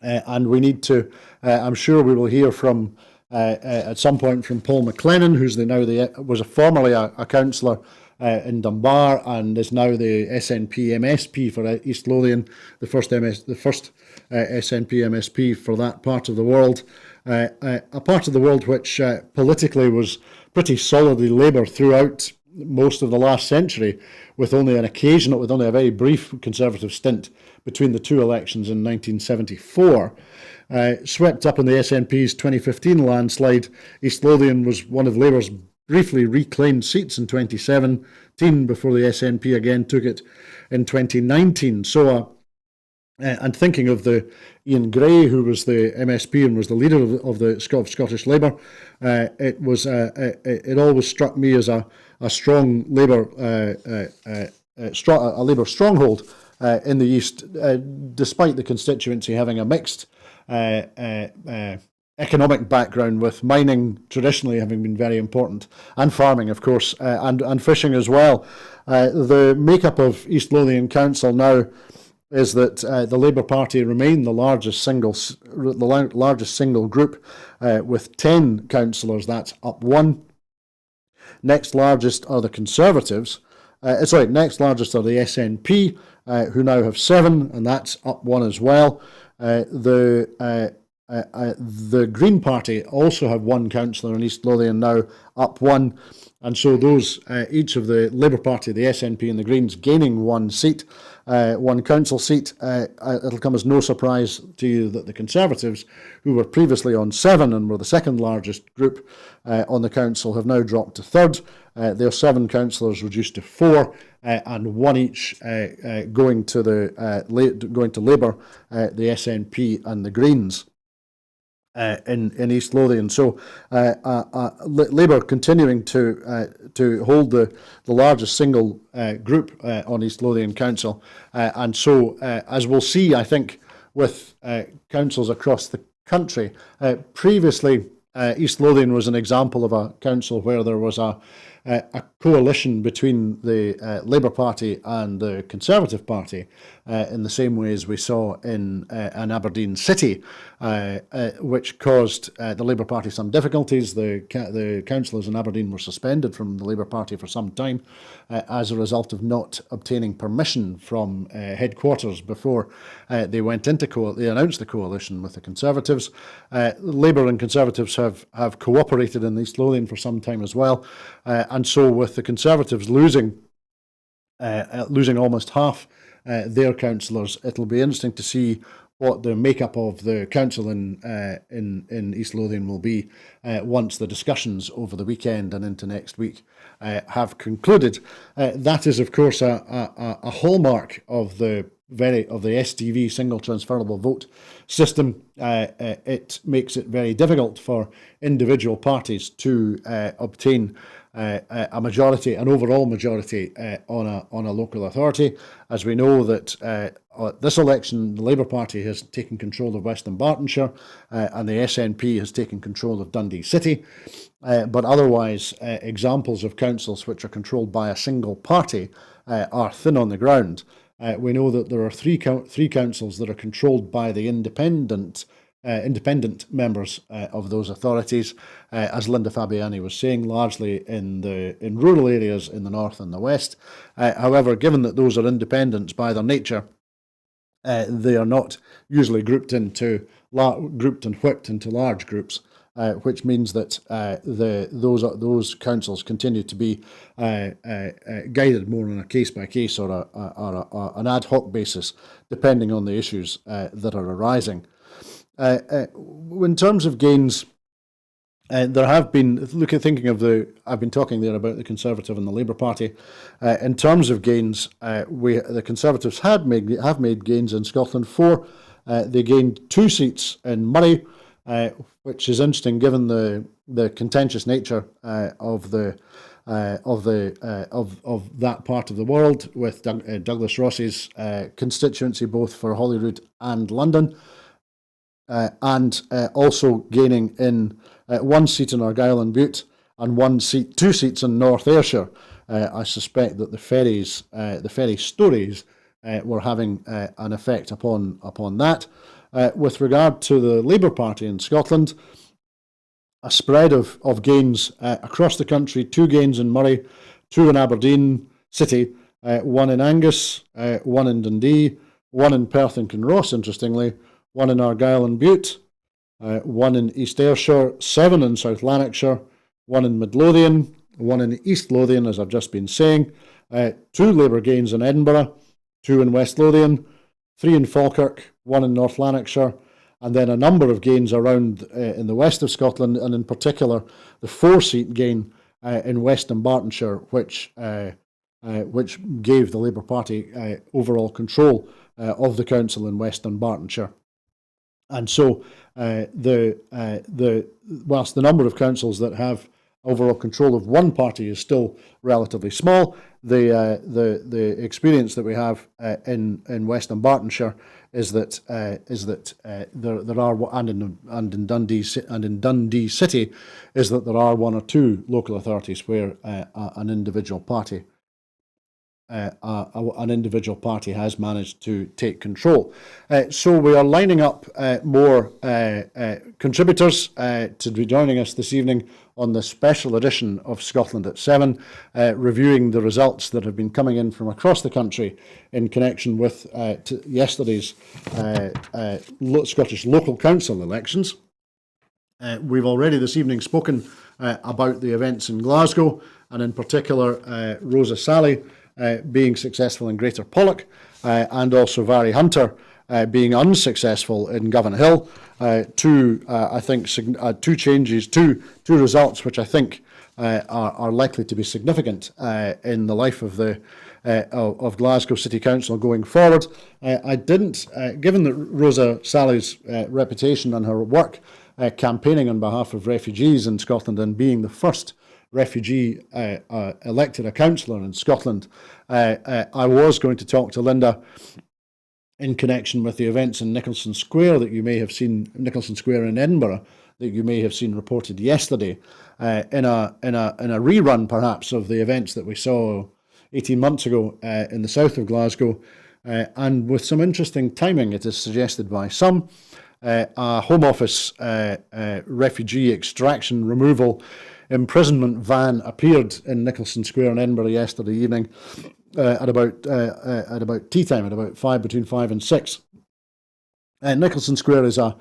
and we need to. I'm sure we will hear from at some point from Paul McLennan, who's was formerly a councillor in Dunbar and is now the SNP MSP for East Lothian, the first SNP MSP for that part of the world. A part of the world which politically was pretty solidly Labour throughout most of the last century, with only a very brief Conservative stint between the 2 elections in 1974. Swept up in the SNP's 2015 landslide, East Lothian was one of Labour's briefly reclaimed seats in 2017 before the SNP again took it in 2019. So and thinking of the Ian Gray, who was the MSP and was the leader of the Scottish Labour, it always struck me as a strong Labour a Labour stronghold in the East, despite the constituency having a mixed economic background, with mining traditionally having been very important, and farming, of course, and fishing as well. The makeup of East Lothian Council now is that the Labour Party remain the largest single group with 10 councillors. That's up 1. Next largest are the Conservatives. Next largest are the SNP, who now have 7, and that's up 1 as well. The Green Party also have 1 councillor in East Lothian now, up 1. And so those, each of the Labour Party, the SNP and the Greens gaining 1 seat, 1 council seat. It'll come as no surprise to you that the Conservatives, who were previously on 7 and were the second largest group on the council, have now dropped to 3rd. Their 7 councillors reduced to 4, and 1 each going to Labour, the SNP and the Greens. In East Lothian. So Labour continuing to hold the largest single group on East Lothian Council, and so as we'll see, I think, with councils across the country, previously East Lothian was an example of a council where there was a a coalition between the Labour Party and the Conservative Party, in the same way as we saw in Aberdeen City, which caused the Labour Party some difficulties. The councillors in Aberdeen were suspended from the Labour Party for some time as a result of not obtaining permission from headquarters before they went into they announced the coalition with the Conservatives. Labour and Conservatives have cooperated in East Lothian for some time as well, and so with the Conservatives losing almost half their councillors, it'll be interesting to see what the makeup of the council in East Lothian will be once the discussions over the weekend and into next week have concluded. That is, of course, a hallmark of the STV, single transferable vote system. It makes it very difficult for individual parties to obtain a majority, an overall majority on a local authority. As we know that this election, the Labour Party has taken control of West Dunbartonshire and the SNP has taken control of Dundee City. But otherwise, examples of councils which are controlled by a single party are thin on the ground. We know that there are three councils that are controlled by the independent members of those authorities, as Linda Fabiani was saying, largely in rural areas in the north and the west. However, given that those are independents by their nature, they are not usually grouped and whipped into large groups, which means that those councils continue to be guided more on a case-by-case or an ad hoc basis, depending on the issues that are arising. In terms of gains, there have been, I've been talking there about the Conservative and the Labour Party. In terms of gains, the Conservatives have made gains in Scotland. They gained 2 seats in Murray, which is interesting given the contentious nature of that part of the world, with Douglas Ross's constituency both for Holyrood and London, and also gaining in 1 seat in Argyll and Bute and 2 seats in North Ayrshire. I suspect that the ferry stories were having an effect upon that. With regard to the Labour Party in Scotland, a spread of gains across the country: 2 gains in Murray, 2 in Aberdeen City, 1 in Angus, 1 in Dundee, 1 in Perth and Kinross, interestingly, 1 in Argyll and Bute, 1 in East Ayrshire, 7 in South Lanarkshire, 1 in Midlothian, 1 in East Lothian, as I've just been saying, 2 Labour gains in Edinburgh, 2 in West Lothian, 3 in Falkirk, 1 in North Lanarkshire, and then a number of gains around in the west of Scotland, and in particular the 4-seat gain in West Dunbartonshire, which gave the Labour Party overall control of the council in West Dunbartonshire. And so, whilst the number of councils that have overall control of one party is still relatively small, the experience that we have in West Dunbartonshire is that there are, and in Dundee City, is that there are 1 or 2 local authorities where an individual party has managed to take control. So we are lining up more contributors to be joining us this evening on the special edition of Scotland at 7, reviewing the results that have been coming in from across the country in connection with yesterday's Scottish local council elections. We've already this evening spoken about the events in Glasgow, and in particular Rosa Sally being successful in Greater Pollock, and also Vary Hunter being unsuccessful in Govan Hill. Two results which I think are likely to be significant in the life of of Glasgow City Council going forward. Given that Rosa Sally's reputation and her work campaigning on behalf of refugees in Scotland and being the first refugee elected a councillor in Scotland, I was going to talk to Linda in connection with the events in Nicholson Square that you may have seen, Nicholson Square in Edinburgh, that you may have seen reported yesterday in a rerun, perhaps, of the events that we saw 18 months ago in the south of Glasgow, and with some interesting timing, it is suggested by some. A Home Office refugee extraction removal imprisonment van appeared in Nicholson Square in Edinburgh yesterday evening at about tea time, at about between 5 and 6. Nicholson Square is a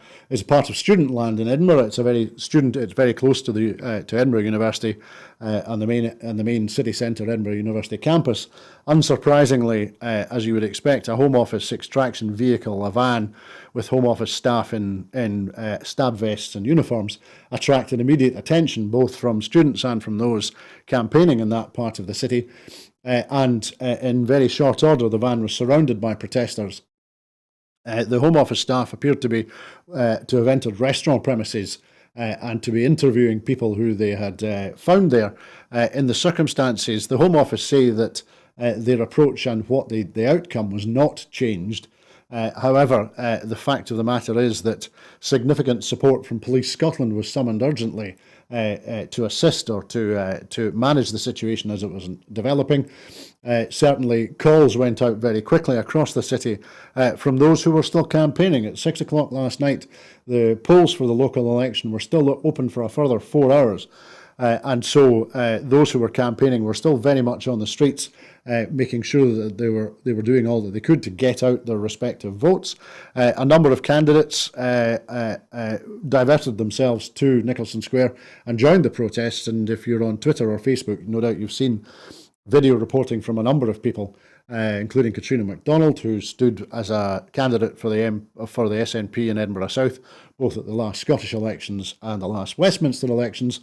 part of student land in Edinburgh. It's very close to the to Edinburgh University and the main city centre, Edinburgh University campus. Unsurprisingly, as you would expect, a Home Office extraction vehicle, a van with Home Office staff in stab vests and uniforms, attracted immediate attention both from students and from those campaigning in that part of the city. And in very short order, the van was surrounded by protesters. The Home Office staff appeared to have entered restaurant premises and to be interviewing people who they had found there. In the circumstances, the Home Office say that their approach and what the outcome was not changed. However, the fact of the matter is that significant support from Police Scotland was summoned urgently to assist or to manage the situation as it was developing. Certainly, calls went out very quickly across the city from those who were still campaigning. At 6 o'clock last night, the polls for the local election were still open for a further 4 hours. And so those who were campaigning were still very much on the streets, making sure that they were doing all that they could to get out their respective votes. A number of candidates diverted themselves to Nicholson Square and joined the protests. And if you're on Twitter or Facebook, no doubt you've seen video reporting from a number of people, including Katrina MacDonald, who stood as a candidate for the SNP in Edinburgh South, both at the last Scottish elections and the last Westminster elections.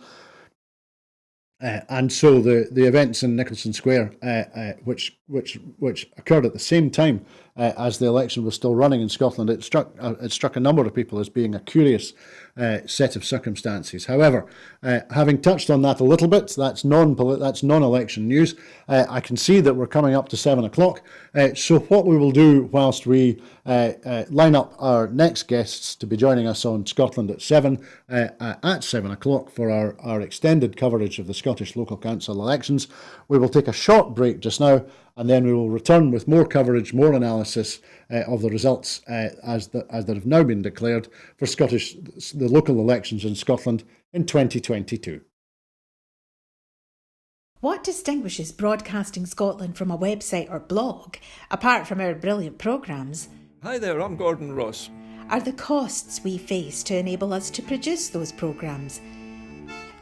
And so the events in Nicholson Square, which occurred at the same time as the election was still running in Scotland, it struck a number of people as being a curious set of circumstances. However, having touched on that a little bit, that's non-election news. I can see that we're coming up to 7 o'clock. So what we will do whilst we line up our next guests to be joining us on Scotland at 7 o'clock for our extended coverage of the Scottish Local Council elections, we will take a short break just now, and then we will return with more coverage, more analysis of the results as that have now been declared for the local elections in Scotland in 2022. What distinguishes Broadcasting Scotland from a website or blog, apart from our brilliant programmes? Hi there, I'm Gordon Ross. Are the costs we face to enable us to produce those programmes.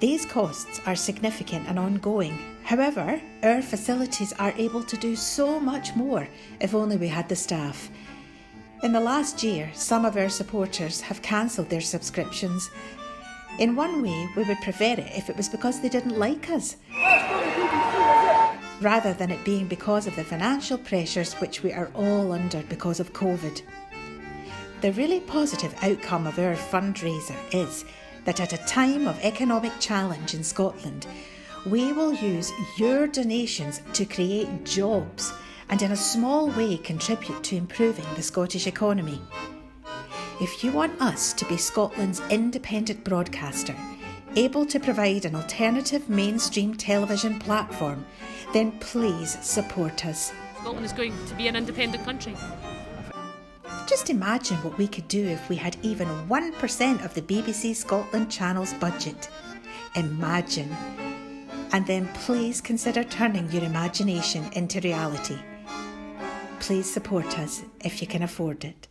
These costs are significant and ongoing. However, our facilities are able to do so much more if only we had the staff. In the last year, some of our supporters have cancelled their subscriptions. In one way, we would prefer it if it was because they didn't like us, rather than it being because of the financial pressures which we are all under because of COVID. The really positive outcome of our fundraiser is that at a time of economic challenge in Scotland, we will use your donations to create jobs and in a small way contribute to improving the Scottish economy. If you want us to be Scotland's independent broadcaster, able to provide an alternative mainstream television platform, then please support us. Scotland is going to be an independent country. Just imagine what we could do if we had even 1% of the BBC Scotland channel's budget. Imagine. And then please consider turning your imagination into reality. Please support us if you can afford it.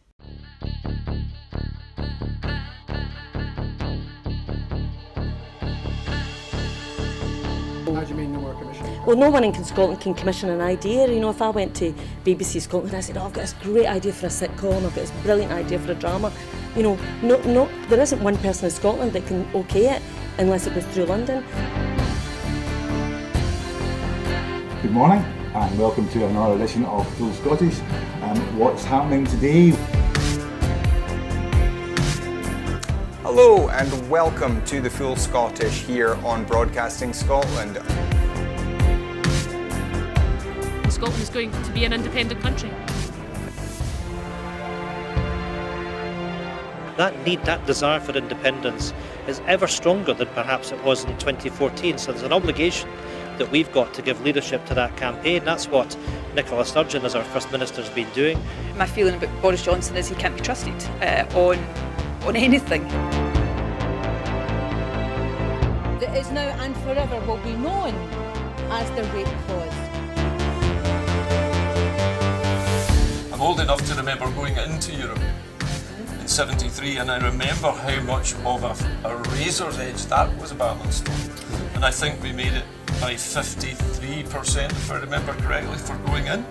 How do you mean no more commission? Well, no one in Scotland can commission an idea. You know, if I went to BBC Scotland and I said, oh, I've got this great idea for a sitcom, I've got this brilliant idea for a drama, you know, there isn't one person in Scotland that can okay it unless it goes through London. Good morning and welcome to another edition of Full Scottish. What's happening today? Hello and welcome to the Full Scottish here on Broadcasting Scotland. Scotland is going to be an independent country. That desire for independence is ever stronger than perhaps it was in 2014. So there's an obligation that we've got to give leadership to that campaign. That's what Nicola Sturgeon, as our First Minister, has been doing. My feeling about Boris Johnson is he can't be trusted on anything. That is now and forever will be known as the rape clause. I'm old enough to remember going into Europe in '73, and I remember how much of a razor's edge that was a balanced on. And I think we made it by 53%, if I remember correctly, for going in.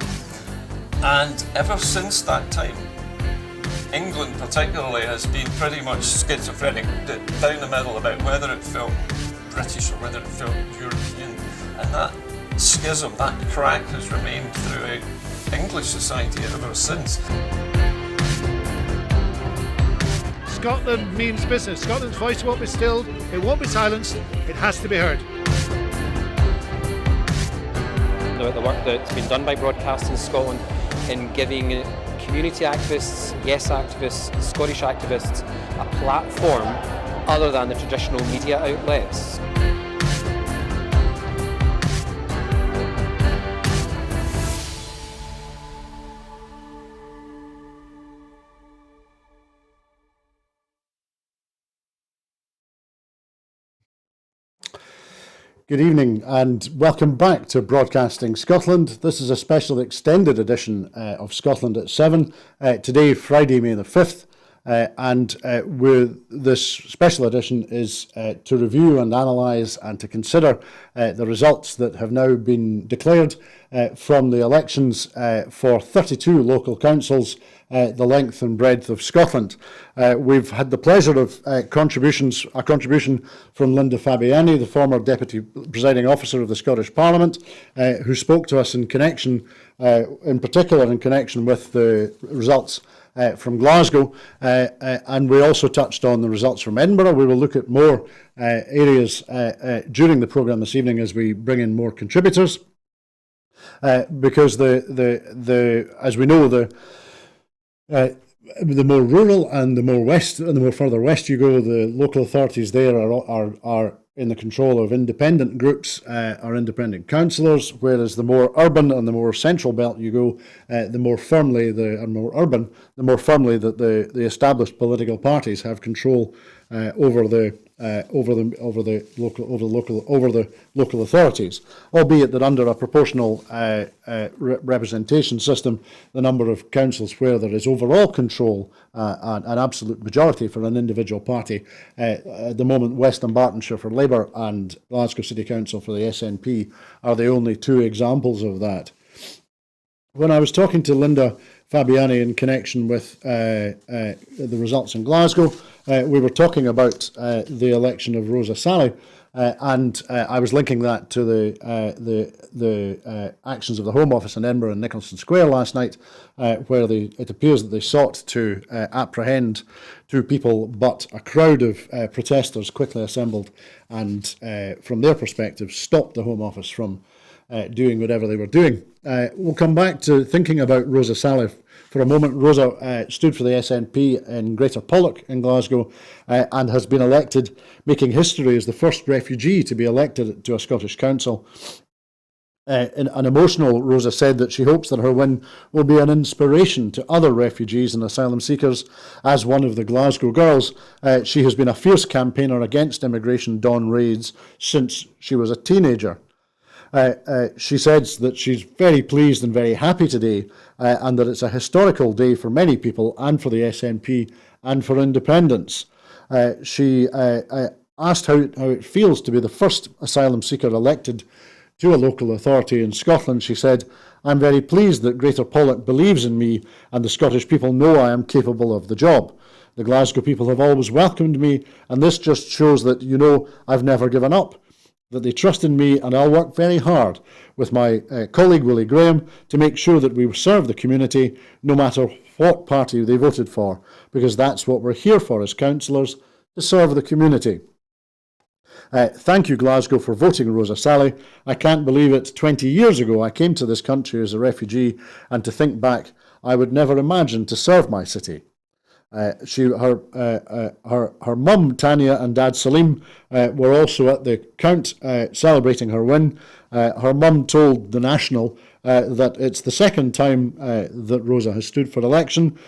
And ever since that time, England particularly has been pretty much schizophrenic, down the middle about whether it felt British or whether it felt European. And that schism, that crack has remained throughout English society ever since. Scotland means business. Scotland's voice won't be stilled, it won't be silenced, it has to be heard. About the work that's been done by Broadcasting Scotland in giving community activists, yes activists, Scottish activists a platform other than the traditional media outlets. Good evening and welcome back to Broadcasting Scotland. This is a special extended edition of Scotland at 7. Today, Friday, May the 5th. This special edition is to review and analyse and to consider the results that have now been declared from the elections for 32 local councils, the length and breadth of Scotland. We've had the pleasure of a contribution from Linda Fabiani, the former Deputy Presiding Officer of the Scottish Parliament, who spoke to us in connection, in particular in connection with the results from Glasgow, and we also touched on the results from Edinburgh. We will look at more areas during the programme this evening as we bring in more contributors, because as we know, the more rural and the more west and the more further west you go, the local authorities there are in the control of independent groups or independent councillors, whereas the more urban and the more central belt you go, the more firmly the established political parties have control over the local authorities, albeit that under a proportional representation system, the number of councils where there is overall control, an absolute majority for an individual party, at the moment West Dunbartonshire for Labour and Glasgow City Council for the SNP are the only two examples of that. When I was talking to Linda Fabiani in connection with the results in Glasgow, we were talking about the election of Rosa Sally, and I was linking that to the actions of the Home Office in Edinburgh and Nicholson Square last night, where it appears that they sought to apprehend two people, but a crowd of protesters quickly assembled and, from their perspective, stopped the Home Office from doing whatever they were doing. We'll come back to thinking about Rosa Sally for a moment. Rosa stood for the SNP in Greater Pollock in Glasgow and has been elected, making history as the first refugee to be elected to a Scottish council. In an emotional, Rosa said that she hopes that her win will be an inspiration to other refugees and asylum seekers. As one of the Glasgow girls, she has been a fierce campaigner against immigration dawn raids since she was a teenager. She says that she's very pleased and very happy today, and that it's a historical day for many people and for the SNP and for independence. She asked how it feels to be the first asylum seeker elected to a local authority in Scotland. She said, "I'm very pleased that Greater Pollock believes in me and the Scottish people know I am capable of the job. The Glasgow people have always welcomed me, and this just shows that, I've never given up, that they trust in me, and I'll work very hard with my colleague Willie Graham to make sure that we serve the community no matter what party they voted for, because that's what we're here for as councillors, to serve the community. Thank you, Glasgow, for voting Rosa Sally. I can't believe it. 20 years ago, I came to this country as a refugee, and to think back, I would never imagine to serve my city." Her mum Tanya and dad Salim were also at the count celebrating her win. Her mum told The National that it's the second time that Rosa has stood for election.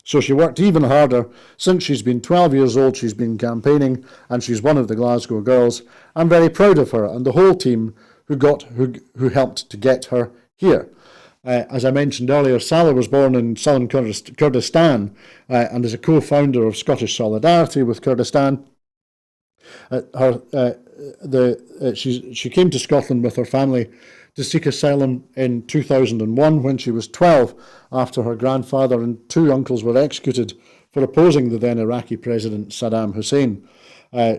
So she worked even harder. Since she's been 12 years old, she's been campaigning, and she's one of the Glasgow girls. I'm very proud of her and the whole team who helped to get her here. As I mentioned earlier, Salah was born in southern Kurdistan and is a co-founder of Scottish Solidarity with Kurdistan. She came to Scotland with her family to seek asylum in 2001 when she was 12, after her grandfather and two uncles were executed for opposing the then Iraqi President Saddam Hussein.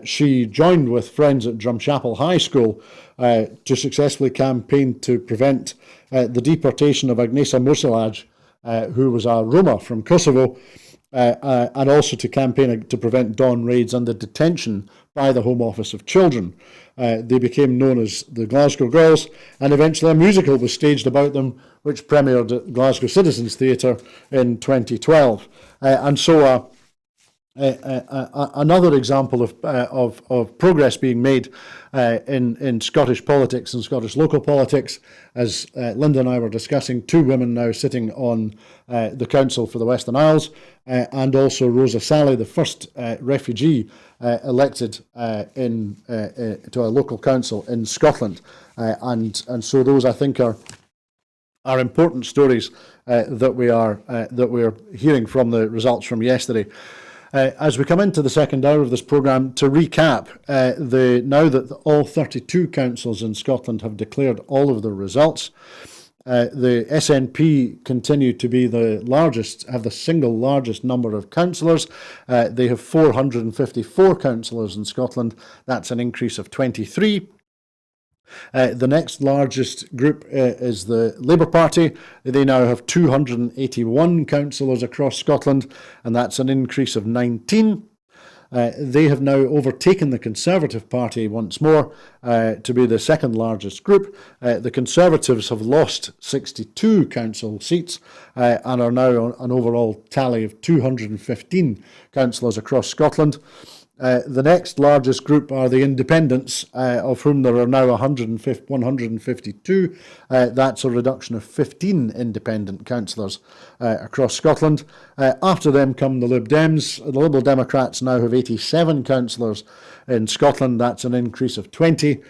She joined with friends at Drumchapel High School to successfully campaign to prevent the deportation of Agnesa Musilaj, who was a Roma from Kosovo, and also to campaign to prevent dawn raids and the detention by the Home Office of Children. They became known as the Glasgow Girls, and eventually a musical was staged about them, which premiered at Glasgow Citizens Theatre in 2012. And so another example of progress being made in Scottish politics and Scottish local politics, as Linda and I were discussing, two women now sitting on the Council for the Western Isles, and also Rosa Sally, the first refugee elected to a local council in Scotland. And so those, I think, are important stories that we are hearing from the results from yesterday. As we come into the second hour of this programme, to recap, now that all 32 councils in Scotland have declared all of their results, the SNP continue to be have the single largest number of councillors. They have 454 councillors in Scotland. That's an increase of 23. The next largest group is the Labour Party. They now have 281 councillors across Scotland, and that's an increase of 19. They have now overtaken the Conservative Party once more to be the second largest group. The Conservatives have lost 62 council seats and are now on an overall tally of 215 councillors across Scotland. The next largest group are the Independents, of whom there are now 152. That's a reduction of 15 independent councillors across Scotland. After them come the Lib Dems. The Liberal Democrats now have 87 councillors in Scotland. That's an increase of 20.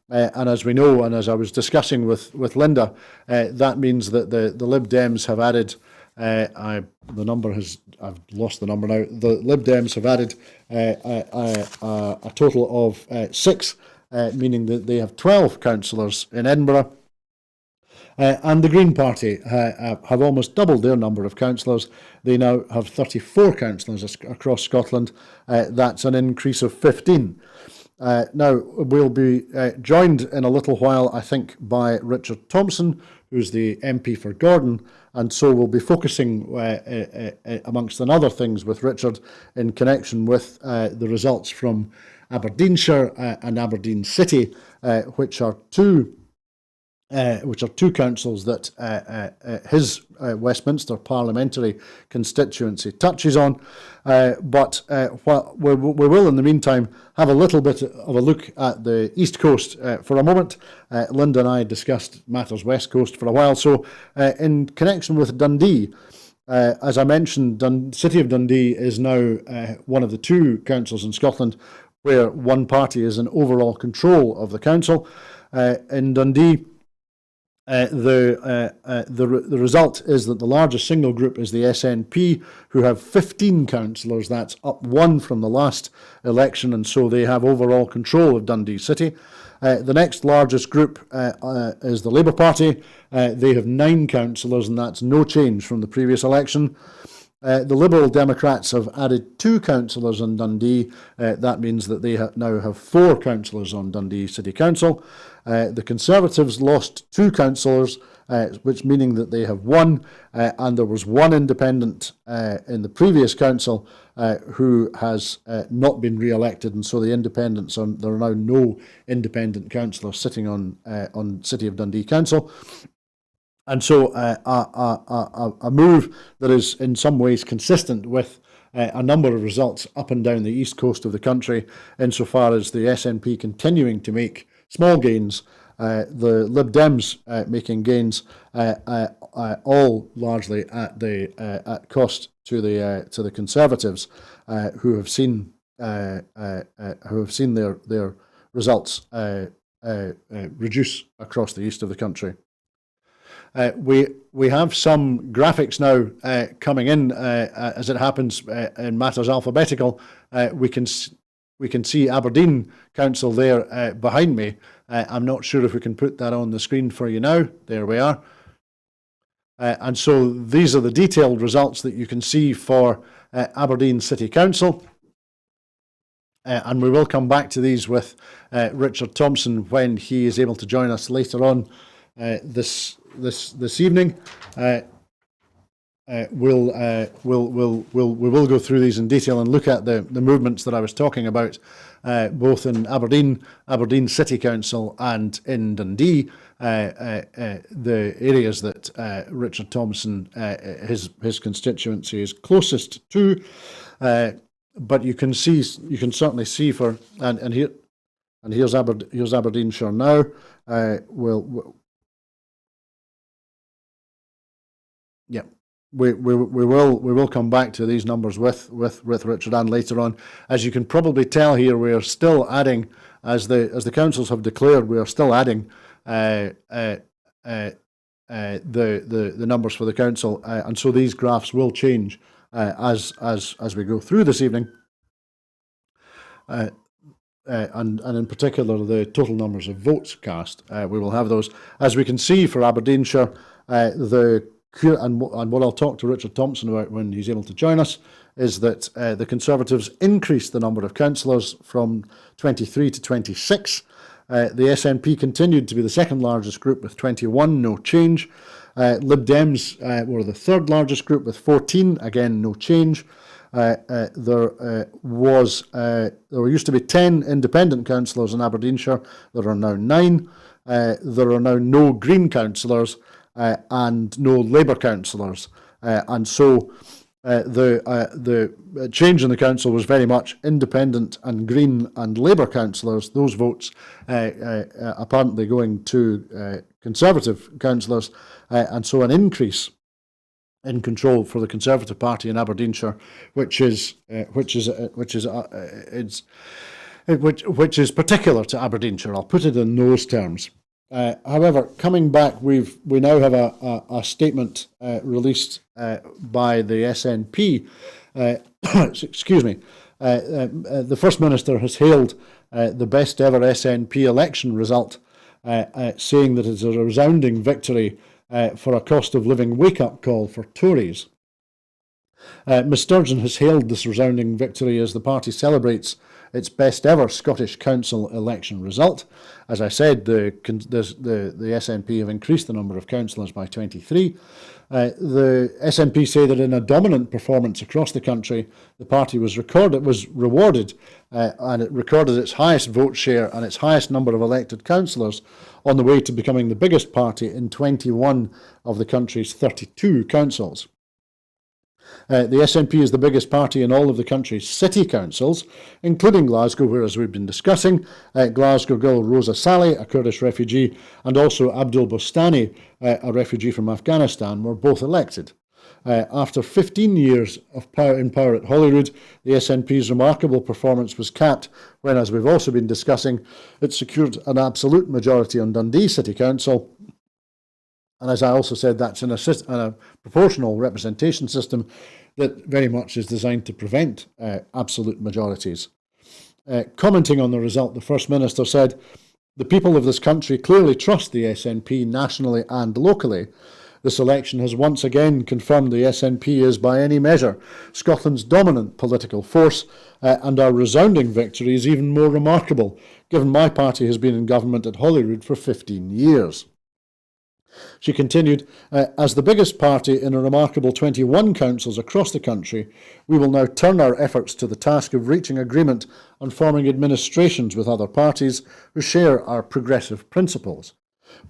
And as we know, and as I was discussing with Linda, that means that the Lib Dems have added, I've lost the number now. The Lib Dems have added a total of 6, meaning that they have 12 councillors in Edinburgh. And the Green Party have almost doubled their number of councillors. They now have 34 councillors across Scotland. That's an increase of 15. Now, we'll be joined in a little while, I think, by Richard Thompson, who's the MP for Gordon, and so we'll be focusing, amongst other things, with Richard in connection with the results from Aberdeenshire and Aberdeen City, which are two councils that his Westminster parliamentary constituency touches on. But we will, in the meantime, have a little bit of a look at the East Coast for a moment. Linda and I discussed matters West Coast for a while. So in connection with Dundee, as I mentioned, City of Dundee is now one of the two councils in Scotland where one party is in overall control of the council. In Dundee, the result is that the largest single group is the SNP, who have 15 councillors. That's up 1 from the last election, and so they have overall control of Dundee City. The next largest group is the Labour Party. They have 9 councillors, and that's no change from the previous election. The Liberal Democrats have added 2 councillors in Dundee. That means that they now have 4 councillors on Dundee City Council. The Conservatives lost 2 councillors, which meaning that they have 1, and there was 1 independent in the previous council who has not been re-elected, and so the independents there are now no independent councillors sitting on City of Dundee Council. And so a move that is in some ways consistent with a number of results up and down the east coast of the country, insofar as the SNP continuing to make small gains, the Lib Dems making gains, all largely at cost to the Conservatives, who have seen their results reduce across the east of the country. We have some graphics now coming in, as it happens in matters alphabetical. We can see Aberdeen Council there behind me. I'm not sure if we can put that on the screen for you now. There we are. And so these are the detailed results that you can see for Aberdeen City Council. And we will come back to these with Richard Thompson when he is able to join us later on this evening. We will go through these in detail and look at the movements that I was talking about, both in Aberdeen City Council, and in Dundee, the areas that Richard Thompson, his constituency, is closest to. But you can certainly see for here's Aberdeenshire now. We will come back to these numbers with Richard and later on. As you can probably tell here, we are still adding, as the councils have declared, we are still adding the numbers for the council, and so these graphs will change as we go through this evening. And in particular, the total numbers of votes cast. We will have those. As we can see for Aberdeenshire, and what I'll talk to Richard Thompson about when he's able to join us is that the Conservatives increased the number of councillors from 23 to 26. The SNP continued to be the second largest group with 21, no change. Lib Dems were the third largest group with 14, again no change. There used to be 10 independent councillors in Aberdeenshire. There are now 9. There are now no Green councillors and no Labour councillors, and so the change in the council was very much independent and Green and Labour councillors. Those votes apparently going to Conservative councillors, and so an increase in control for the Conservative Party in Aberdeenshire, which is particular to Aberdeenshire. I'll put it in those terms. However, coming back, we now have a statement released by the SNP. Excuse me. The First Minister has hailed the best ever SNP election result, saying that it's a resounding victory for a cost of living wake-up call for Tories. Ms Sturgeon has hailed this resounding victory as the party celebrates its best ever Scottish Council election result. As I said, the SNP have increased the number of councillors by 23. The SNP say that in a dominant performance across the country, the party was rewarded, and it recorded its highest vote share and its highest number of elected councillors, on the way to becoming the biggest party in 21 of the country's 32 councils. The SNP is the biggest party in all of the country's city councils, including Glasgow, where, as we've been discussing, Glasgow girl Rosa Saleh, a Kurdish refugee, and also Abdul Bostani, a refugee from Afghanistan, were both elected. After 15 years in power at Holyrood, the SNP's remarkable performance was capped when, as we've also been discussing, it secured an absolute majority on Dundee City Council. And as I also said, that's in a proportional representation system that very much is designed to prevent absolute majorities. Commenting on the result, the First Minister said, "The people of this country clearly trust the SNP nationally and locally. This election has once again confirmed the SNP is, by any measure, Scotland's dominant political force, and our resounding victory is even more remarkable, given my party has been in government at Holyrood for 15 years. She continued, as the biggest party in a remarkable 21 councils across the country, we will now turn our efforts to the task of reaching agreement on forming administrations with other parties who share our progressive principles.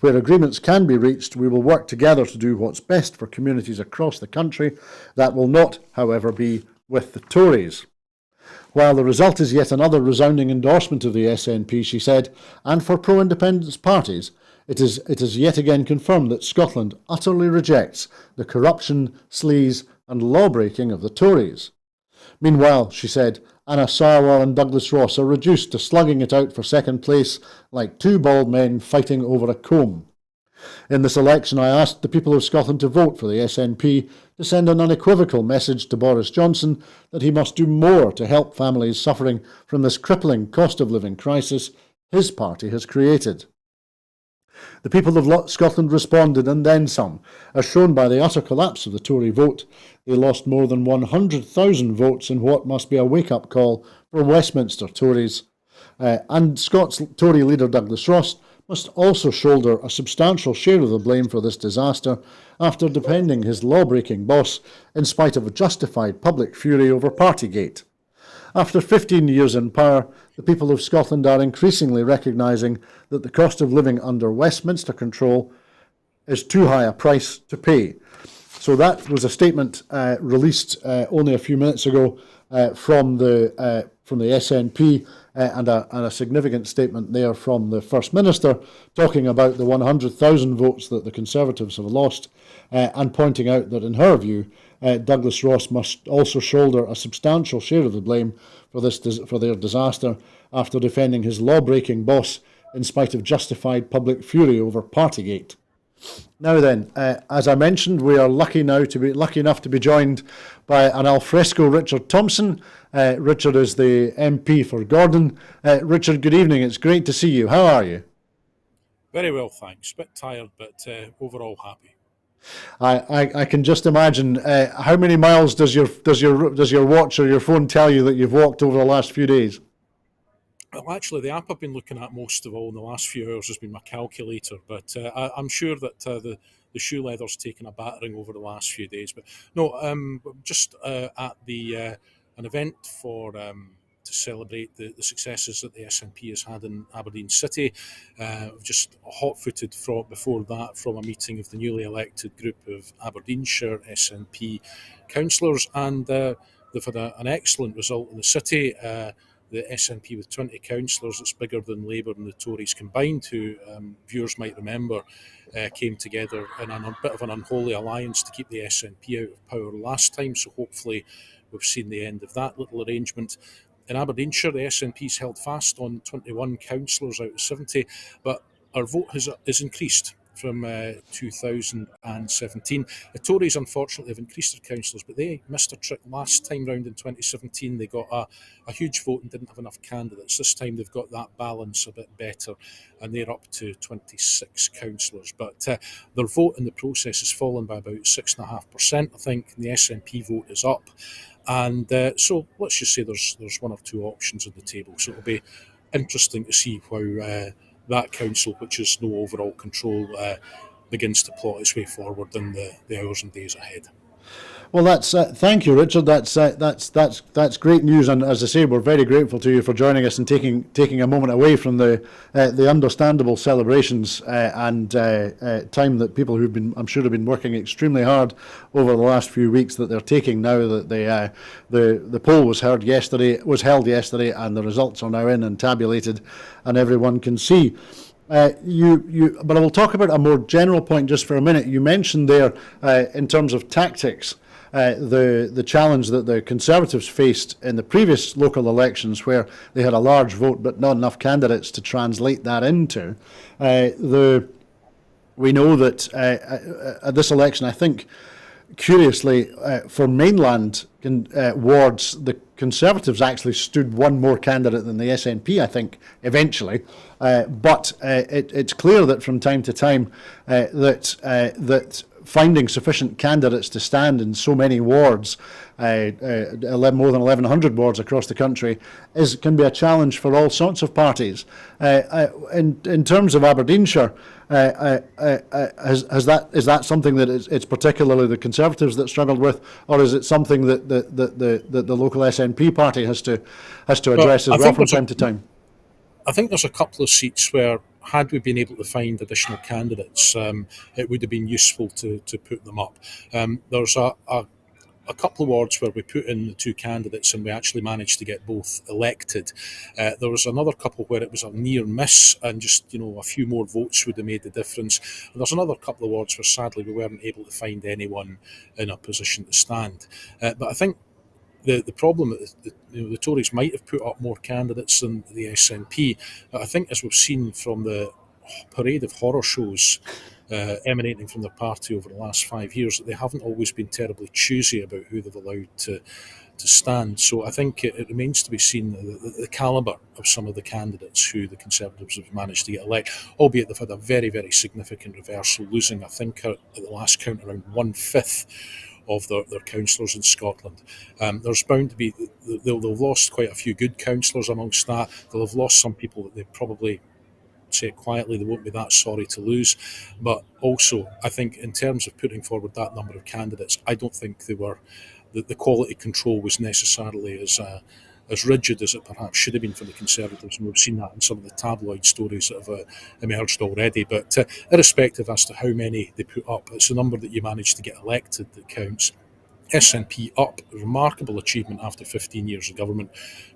Where agreements can be reached, we will work together to do what's best for communities across the country. That will not, however, be with the Tories. While the result is yet another resounding endorsement of the SNP, she said, and for pro-independence parties, it is yet again confirmed that Scotland utterly rejects the corruption, sleaze and law-breaking of the Tories. Meanwhile, she said, Anna Sarwar and Douglas Ross are reduced to slugging it out for second place like two bald men fighting over a comb. In this election, I asked the people of Scotland to vote for the SNP to send an unequivocal message to Boris Johnson that he must do more to help families suffering from this crippling cost of living crisis his party has created. The people of Scotland responded, and then some. As shown by the utter collapse of the Tory vote, they lost more than 100,000 votes in what must be a wake-up call for Westminster Tories. And Scots Tory leader Douglas Ross must also shoulder a substantial share of the blame for this disaster after defending his law-breaking boss in spite of a justified public fury over Partygate. After 15 years in power, the people of Scotland are increasingly recognising that the cost of living under Westminster control is too high a price to pay. So that was a statement released only a few minutes ago from the SNP and a significant statement there from the First Minister talking about the 100,000 votes that the Conservatives have lost and pointing out that in her view Douglas Ross must also shoulder a substantial share of the blame for their disaster after defending his law-breaking boss in spite of justified public fury over Partygate. Now then, as I mentioned, we are lucky enough to be joined by an alfresco Richard Thompson. Richard is the MP for Gordon. Richard, good evening. It's great to see you. How are you? Very well, thanks. Bit tired, but overall happy. I can just imagine. How many miles does your watch or your phone tell you that you've walked over the last few days? Well, actually, the app I've been looking at most of all in the last few hours has been my calculator, but I'm sure that the shoe leather's taken a battering over the last few days. But no, just at an event for to celebrate the successes that the SNP has had in Aberdeen City. Just hot-footed before that from a meeting of the newly elected group of Aberdeenshire SNP councillors, and they've had an excellent result in the city. The SNP with 20 councillors, it's bigger than Labour and the Tories combined, who viewers might remember came together in a bit of an unholy alliance to keep the SNP out of power last time, so hopefully we've seen the end of that little arrangement. In Aberdeenshire, the SNP's held fast on 21 councillors out of 70, but our vote has increased from 2017. The Tories, unfortunately, have increased their councillors, but they missed a trick last time round in 2017. They got a huge vote and didn't have enough candidates. This time they've got that balance a bit better, and they're up to 26 councillors. But their vote in the process has fallen by about 6.5%, I think, and the SNP vote is up. And so let's just say there's one or two options on the table. So it'll be interesting to see how that council, which has no overall control, begins to plot its way forward in the hours and days ahead. Well, that's thank you, Richard. That's great news, and as I say, we're very grateful to you for joining us and taking a moment away from the understandable celebrations and time that people who've been, I'm sure, have been working extremely hard over the last few weeks, that they're taking now that the poll was held yesterday, and the results are now in and tabulated, and everyone can see. But I will talk about a more general point just for a minute. You mentioned there, in terms of tactics, the challenge that the Conservatives faced in the previous local elections, where they had a large vote but not enough candidates to translate that into. We know that at this election, I think, curiously, for mainland wards, the Conservatives actually stood one more candidate than the SNP, I think, eventually. But it's clear that from time to time that finding sufficient candidates to stand in so many wards, more than 1,100 wards across the country, can be a challenge for all sorts of parties. In terms of Aberdeenshire, is that something that it's particularly the Conservatives that struggled with, or is it something that the local SNP party has to address as well from time to time? I think there's a couple of seats where, had we been able to find additional candidates, it would have been useful to put them up. There's a a couple of wards where we put in the two candidates and we actually managed to get both elected. There was another couple where it was a near miss and just, a few more votes would have made the difference. And there's another couple of wards where sadly we weren't able to find anyone in a position to stand. But I think the problem is that the Tories might have put up more candidates than the SNP. But I think, as we've seen from the parade of horror shows emanating from their party over the last 5 years, that they haven't always been terribly choosy about who they've allowed to stand. So I think it remains to be seen the calibre of some of the candidates who the Conservatives have managed to get elected, albeit they've had a very, very significant reversal, losing, I think, at the last count, around 1/5 of their councillors in Scotland. There's bound to be, they'll have lost quite a few good councillors amongst that. They'll have lost some people that they probably, say it quietly, they won't be that sorry to lose. But also, I think in terms of putting forward that number of candidates, I don't think they were, the quality control was necessarily as rigid as it perhaps should have been for the Conservatives, and we've seen that in some of the tabloid stories that have emerged already. But irrespective as to how many they put up, it's the number that you manage to get elected that counts. SNP up, remarkable achievement after 15 years of government.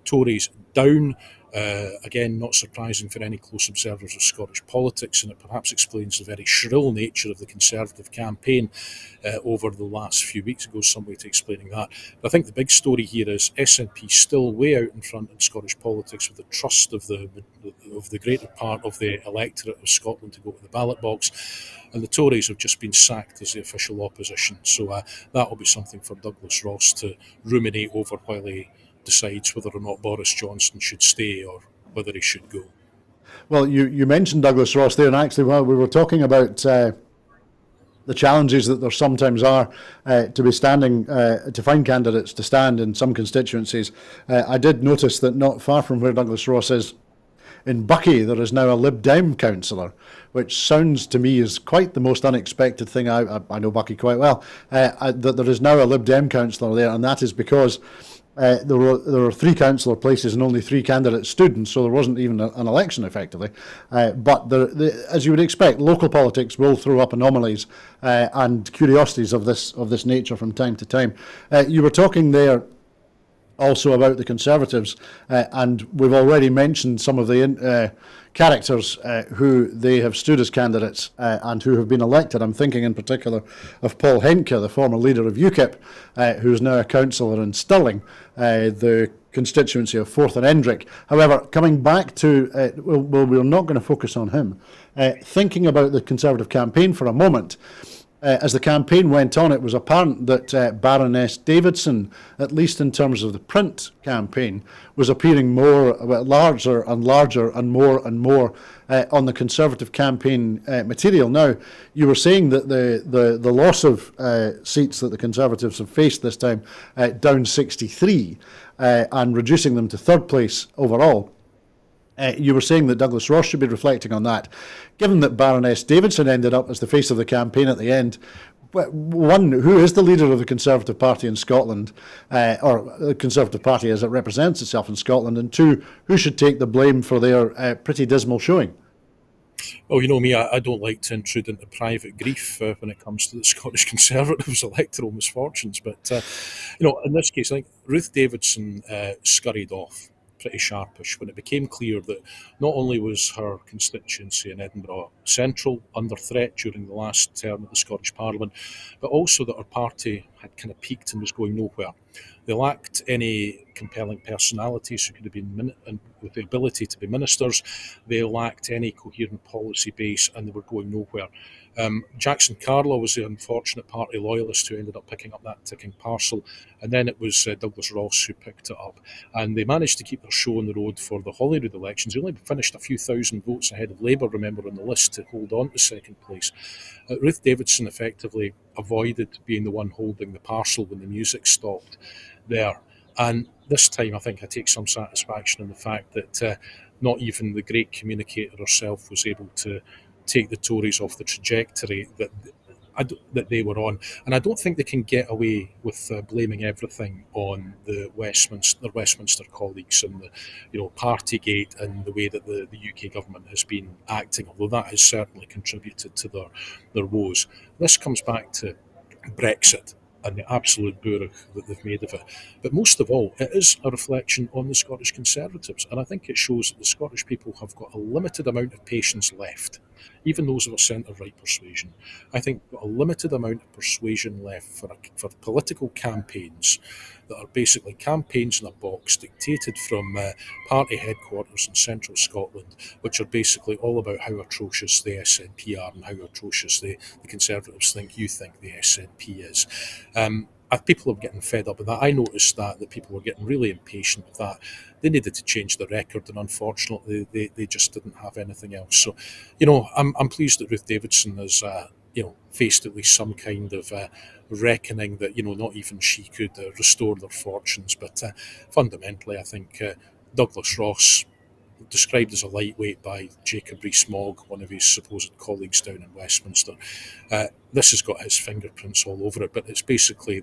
Tories down, again, not surprising for any close observers of Scottish politics, and it perhaps explains the very shrill nature of the Conservative campaign over the last few weeks. It goes some way to explaining that. But I think the big story here is SNP still way out in front in Scottish politics with the trust of the greater part of the electorate of Scotland to go to the ballot box. And the Tories have just been sacked as the official opposition. So that will be something for Douglas Ross to ruminate over while he decides whether or not Boris Johnson should stay or whether he should go. Well, you mentioned Douglas Ross there, and actually while we were talking about the challenges that there sometimes are to be standing, to find candidates to stand in some constituencies, I did notice that not far from where Douglas Ross is, in Buckie, there is now a Lib Dem councillor, which sounds to me as quite the most unexpected thing. I know Buckie quite well, that there is now a Lib Dem councillor there, and that is because there were 3 councillor places and only 3 candidates stood, and so there wasn't even an election effectively. But as you would expect, local politics will throw up anomalies and curiosities of this nature from time to time. You were talking there also about the Conservatives, and we've already mentioned some of the characters who they have stood as candidates and who have been elected. I'm thinking in particular of Paul Henke, the former leader of UKIP, who's now a councillor in Stirling, the constituency of Forth and Endrick. However, coming back to, we're not going to focus on him. Thinking about the Conservative campaign for a moment, as the campaign went on, it was apparent that Baroness Davidson, at least in terms of the print campaign, was appearing larger and larger and more on the Conservative campaign material. Now, you were saying that the loss of seats that the Conservatives have faced this time, down 63, and reducing them to 3rd place overall. You were saying that Douglas Ross should be reflecting on that. Given that Baroness Davidson ended up as the face of the campaign at the end, one, who is the leader of the Conservative Party in Scotland, or the Conservative Party as it represents itself in Scotland, and 2, who should take the blame for their pretty dismal showing? Well, you know me, I don't like to intrude into private grief when it comes to the Scottish Conservatives' electoral misfortunes. But, in this case, I think Ruth Davidson scurried off pretty sharpish when it became clear that not only was her constituency in Edinburgh Central under threat during the last term of the Scottish Parliament, but also that her party had kind of peaked and was going nowhere. They lacked any compelling personalities who could have been with the ability to be ministers. They lacked any coherent policy base, and they were going nowhere. Jackson Carlaw was the unfortunate party loyalist who ended up picking up that ticking parcel, and then it was Douglas Ross who picked it up, and they managed to keep their show on the road for the Holyrood elections. They only finished a few thousand votes ahead of Labour, remember, on the list to hold on to 2nd place. Ruth Davidson effectively avoided being the one holding the parcel when the music stopped there, and this time I think I take some satisfaction in the fact that not even the great communicator herself was able to take the Tories off the trajectory that they were on. And I don't think they can get away with blaming everything on their Westminster colleagues and the Partygate and the way that the UK government has been acting, although that has certainly contributed to their woes. This comes back to Brexit. and the absolute bourach that they've made of it. But most of all, it is a reflection on the Scottish Conservatives, and I think it shows that the Scottish people have got a limited amount of patience left. Even those of a centre-right persuasion, I think, got a limited amount of persuasion left for political campaigns that are basically campaigns in a box dictated from party headquarters in central Scotland, which are basically all about how atrocious the SNP are and how atrocious the Conservatives think the SNP is. People are getting fed up with that. I noticed that people were getting really impatient with that. They needed to change the record, and unfortunately, they just didn't have anything else. So, I'm pleased that Ruth Davidson has, faced at least some kind of reckoning that, not even she could restore their fortunes. But fundamentally, I think Douglas Ross, described as a lightweight by Jacob Rees-Mogg, one of his supposed colleagues down in Westminster. This has got his fingerprints all over it, but it's basically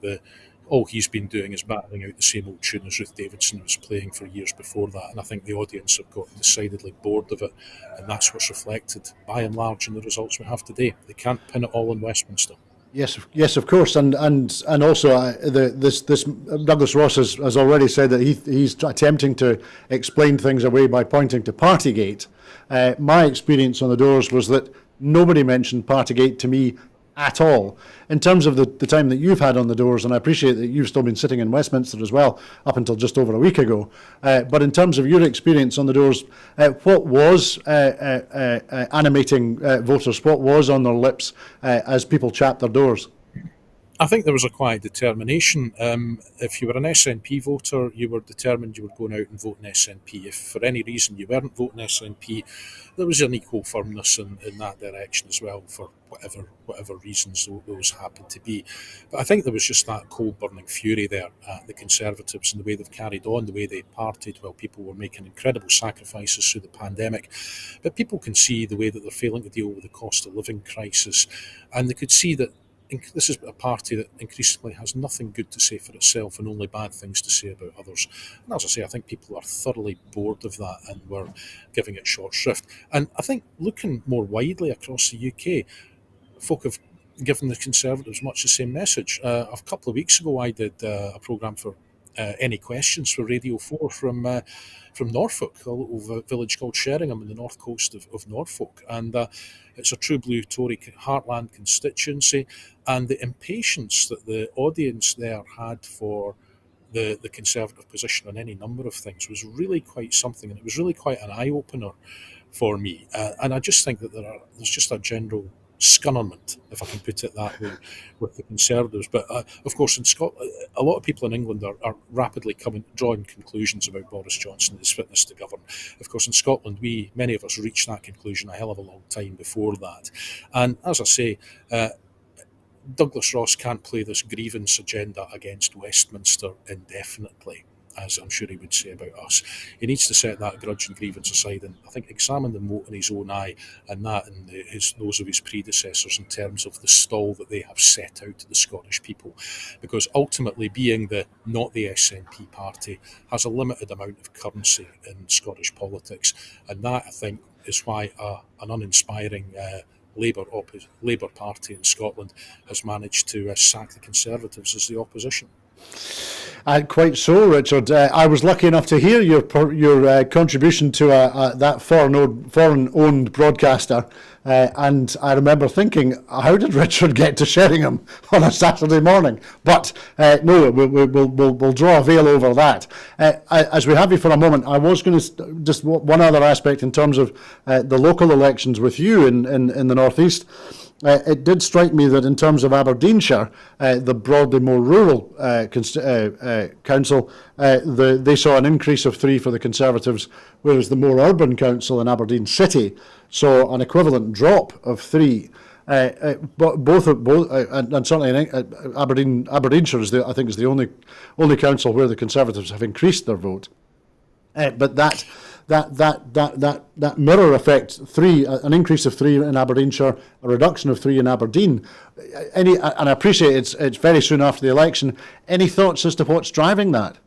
all he's been doing is battering out the same old tune as Ruth Davidson was playing for years before that, and I think the audience have got decidedly bored of it, and that's what's reflected by and large in the results we have today. They can't pin it all in Westminster. Yes, of course, and also this Douglas Ross has already said that he's attempting to explain things away by pointing to Partygate. My experience on the doors was that nobody mentioned Partygate to me at all. In terms of the time that you've had on the doors, and I appreciate that you've still been sitting in Westminster as well up until just over a week ago, but in terms of your experience on the doors, what was animating voters? What was on their lips as people chapped their doors? I think there was a quiet determination. If you were an SNP voter, you were determined you were going out and voting SNP. If for any reason you weren't voting SNP, there was an equal firmness in that direction as well, for whatever reasons those happened to be. But I think there was just that cold burning fury there at the Conservatives and the way they've carried on, the way they partied while people were making incredible sacrifices through the pandemic. But people can see the way that they're failing to deal with the cost of living crisis, and they could see that this is a party that increasingly has nothing good to say for itself and only bad things to say about others. And as I say, I think people are thoroughly bored of that and were giving it short shrift. And I think looking more widely across the UK, folk have given the Conservatives much the same message. A couple of weeks ago, I did a programme for Any Questions for Radio 4 from Norfolk, a little village called Sheringham in the north coast of Norfolk. And it's a true blue Tory heartland constituency. And the impatience that the audience there had for the Conservative position on any number of things was really quite something. And it was really quite an eye-opener for me. And I just think that there's just a general scunnerment, if I can put it that way, with the Conservatives. But of course, in Scotland, a lot of people in England are rapidly drawing conclusions about Boris Johnson and his fitness to govern. Of course, in Scotland, many of us reached that conclusion a hell of a long time before that. And as I say, Douglas Ross can't play this grievance agenda against Westminster indefinitely, as I'm sure he would say about us. He needs to set that grudge and grievance aside and I think examine the mote in his own eye, and that in those of his predecessors, in terms of the stall that they have set out to the Scottish people. Because ultimately, being not the SNP party has a limited amount of currency in Scottish politics, and that, I think, is why an uninspiring Labour Party in Scotland has managed to sack the Conservatives as the opposition. Quite so, Richard. I was lucky enough to hear your contribution to that foreign-owned broadcaster, and I remember thinking, how did Richard get to Sheringham on a Saturday morning? But no, we'll draw a veil over that. As we have you for a moment, I was going to just one other aspect in terms of the local elections with you in the northeast. It did strike me that in terms of Aberdeenshire, the broadly more rural council, they saw an increase of 3 for the Conservatives, whereas the more urban council in Aberdeen City saw an equivalent drop of 3. Both, and certainly Aberdeenshire is I think is the only council where the Conservatives have increased their vote. But that mirror effect, an increase of 3 in Aberdeenshire, a reduction of 3 in Aberdeen. And I appreciate it's very soon after the election. Any thoughts as to what's driving that?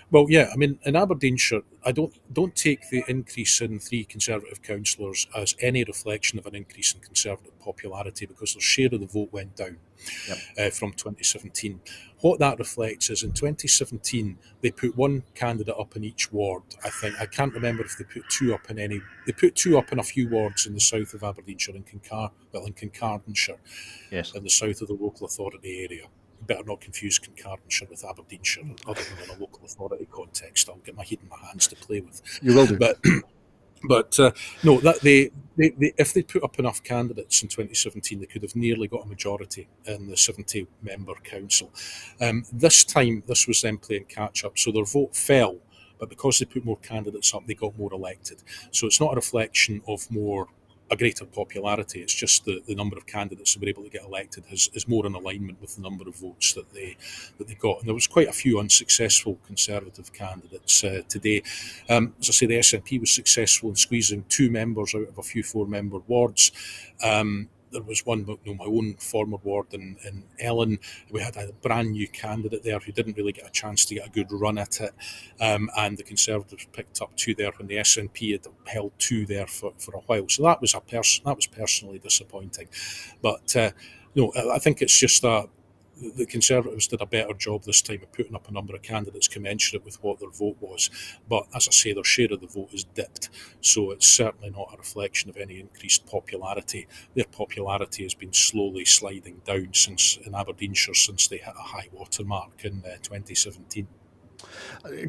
Well, yeah, I mean, in Aberdeenshire, I don't take the increase in 3 Conservative councillors as any reflection of an increase in Conservative popularity, because their share of the vote went down from 2017. What that reflects is in 2017 they put one candidate up in each ward. I can't remember if they put 2 up in any. They put 2 up in a few wards in the south of Aberdeenshire, in Kincardineshire, Yes, in the south of the local authority area. Better not confuse Kincardineshire with Aberdeenshire, other than in a local authority context. I'll get my head in my hands to play with. you will do. But no, that they if they put up enough candidates in 2017, they could have nearly got a majority in the 70-member council. This time, this was them playing catch up, so their vote fell. But because they put more candidates up, they got more elected. So it's not a reflection of a greater popularity. It's just the number of candidates that were able to get elected is more in alignment with the number of votes that they got. And there was quite a few unsuccessful Conservative candidates today. As I say, the SNP was successful in squeezing 2 members out of a few 4-member wards. There was one, my own former ward in Ellen. We had a brand new candidate there who didn't really get a chance to get a good run at it. And the Conservatives picked up 2 there when the SNP had held 2 there for a while. So that was personally disappointing. But no, I think it's just the Conservatives did a better job this time of putting up a number of candidates commensurate with what their vote was. But as I say, their share of the vote is dipped. So it's certainly not a reflection of any increased popularity. Their popularity has been slowly sliding down in Aberdeenshire since they hit a high water mark in 2017.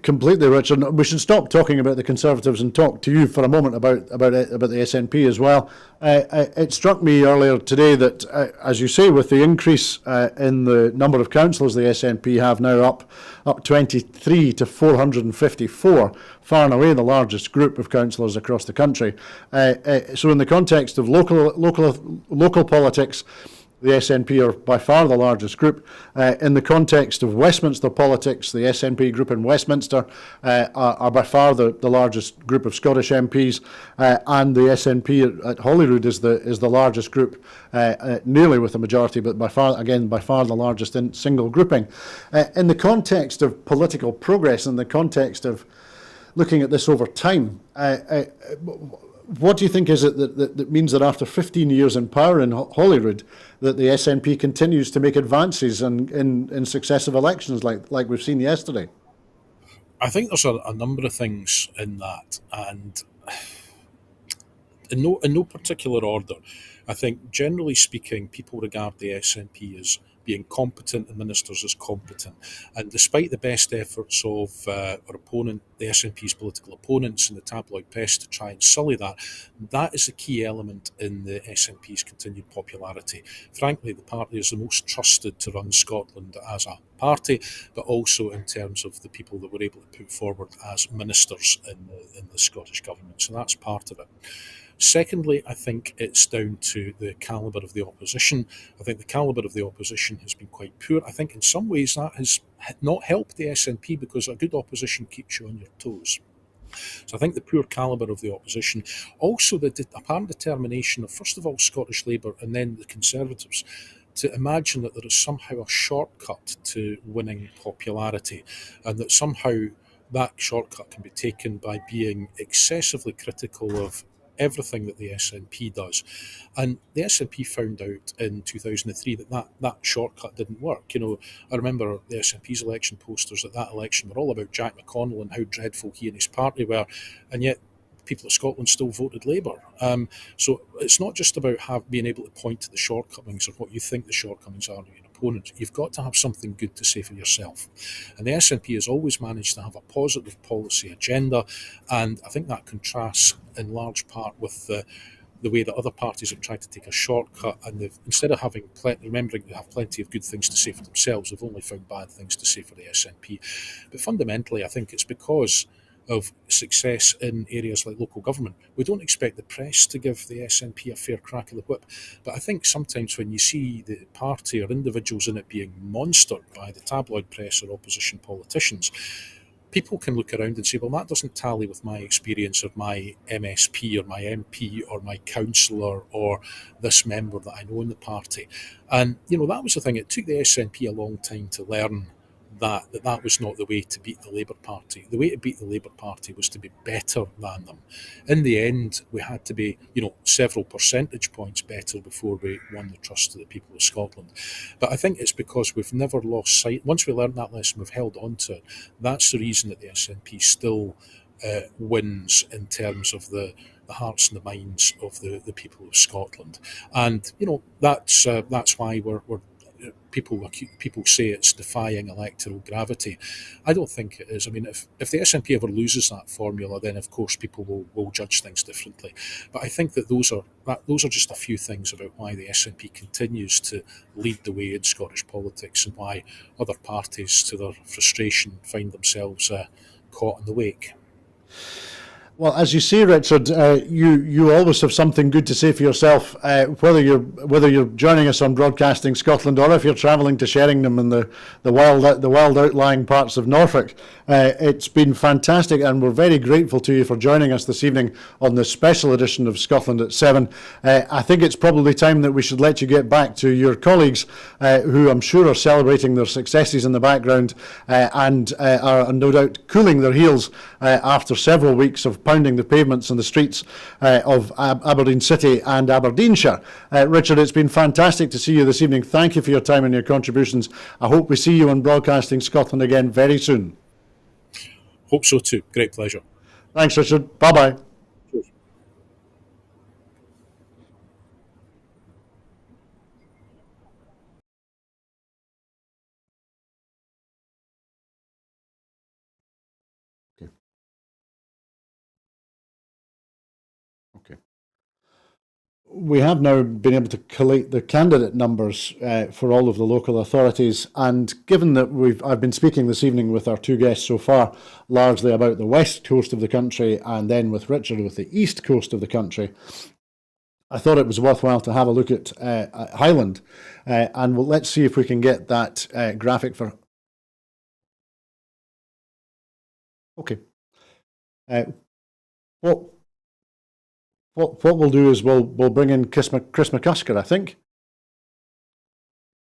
Completely, Richard. We should stop talking about the Conservatives and talk to you for a moment about the SNP as well. It struck me earlier today that, as you say, with the increase in the number of councillors the SNP have now up 23 to 454, far and away the largest group of councillors across the country. So in the context of local politics, the SNP are by far the largest group. In the context of Westminster politics, the SNP group in Westminster are by far the largest group of Scottish MPs, and the SNP at Holyrood is the largest group, nearly with a majority, but by far the largest single grouping. In the context of political progress, in the context of looking at this over time, what do you think is it that means that after 15 years in power in Holyrood, that the SNP continues to make advances in successive elections like we've seen yesterday? I think there's a number of things in that, and in no particular order. I think, generally speaking, people regard the SNP as being competent and ministers as competent. And despite the best efforts of our opponent, the SNP's political opponents in the tabloid press to try and sully that is a key element in the SNP's continued popularity. Frankly, the party is the most trusted to run Scotland as a party, but also in terms of the people that we're able to put forward as ministers in the Scottish Government. So that's part of it. Secondly, I think it's down to the calibre of the opposition. I think the calibre of the opposition has been quite poor. I think in some ways that has not helped the SNP, because a good opposition keeps you on your toes. So I think the poor calibre of the opposition, also the apparent determination of, first of all, Scottish Labour and then the Conservatives, to imagine that there is somehow a shortcut to winning popularity, and that somehow that shortcut can be taken by being excessively critical of everything that the SNP does. And the SNP found out in 2003 that shortcut didn't work. I remember the SNP's election posters at that election were all about Jack McConnell and how dreadful he and his party were, and yet people of Scotland still voted Labour. So it's not just about being able to point to the shortcomings or what you think the shortcomings are of your opponent. You've got to have something good to say for yourself. And the SNP has always managed to have a positive policy agenda, and I think that contrasts in large part with the way that other parties have tried to take a shortcut, and instead of having remembering they have plenty of good things to say for themselves, they've only found bad things to say for the SNP. But fundamentally, I think it's because of success in areas like local government. We don't expect the press to give the SNP a fair crack of the whip, but I think sometimes when you see the party or individuals in it being monstered by the tabloid press or opposition politicians, people can look around and say, well, that doesn't tally with my experience of my MSP or my MP or my councillor or this member that I know in the party. And, that was the thing. It took the SNP a long time to learn that was not the way to beat the Labour Party. The way to beat the Labour Party was to be better than them. In the end, we had to be, several percentage points better before we won the trust of the people of Scotland. But I think it's because we've never lost sight. Once we learned that lesson, we've held on to it. That's the reason that the SNP still wins in terms of the hearts and the minds of the people of Scotland. And, that's why we're people say it's defying electoral gravity. I don't think it is. I mean, if the SNP ever loses that formula, then of course people will judge things differently. But I think that those are just a few things about why the SNP continues to lead the way in Scottish politics, and why other parties, to their frustration, find themselves caught in the wake. Well, as you say, Richard, you always have something good to say for yourself, whether you're joining us on Broadcasting Scotland or if you're travelling to Sheringham and the wild outlying parts of Norfolk. It's been fantastic, and we're very grateful to you for joining us this evening on this special edition of Scotland at 7. I think it's probably time that we should let you get back to your colleagues, who I'm sure are celebrating their successes in the background, and are no doubt cooling their heels after several weeks of pounding the pavements and the streets of Aberdeen City and Aberdeenshire. Richard, it's been fantastic to see you this evening. Thank you for your time and your contributions. I hope we see you on Broadcasting Scotland again very soon. Hope so too. Great pleasure. Thanks, Richard. Bye-bye. We have now been able to collate the candidate numbers for all of the local authorities, and given that I've been speaking this evening with our two guests so far, largely about the west coast of the country, and then with Richard with the east coast of the country, I thought it was worthwhile to have a look at Highland, and let's see if we can get that graphic for. Okay. What we'll do is we'll bring in Chris McCusker, I think.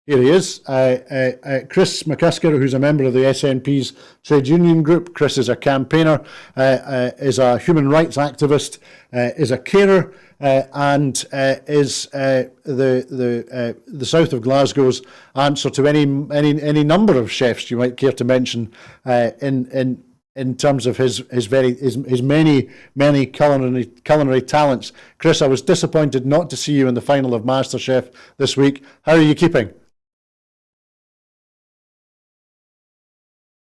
Here he is. Chris McCusker, who's a member of the SNP's trade union group. Chris is a campaigner, is a human rights activist, is a carer, and is the south of Glasgow's answer to any number of chefs you might care to mention in terms of his many culinary talents. Chris, I was disappointed not to see you in the final of MasterChef this week. How are you keeping?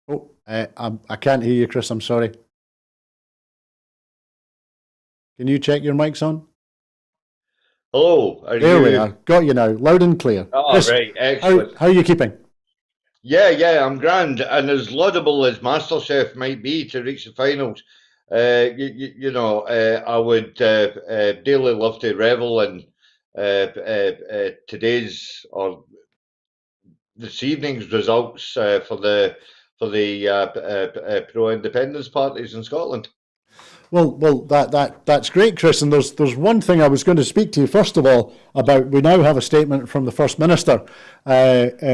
Oh, I can't hear you, Chris. I'm sorry. Can you check your mic's on? Hello. There we are. Got you now, loud and clear. Oh, Chris, right. Excellent. How are you keeping? Yeah, I'm grand. And as laudable as MasterChef might be to reach the finals, I would dearly love to revel in today's or this evening's results for the pro-independence parties in Scotland. Well, that's great, Chris. And there's one thing I was going to speak to you first of all about. We now have a statement from the First Minister,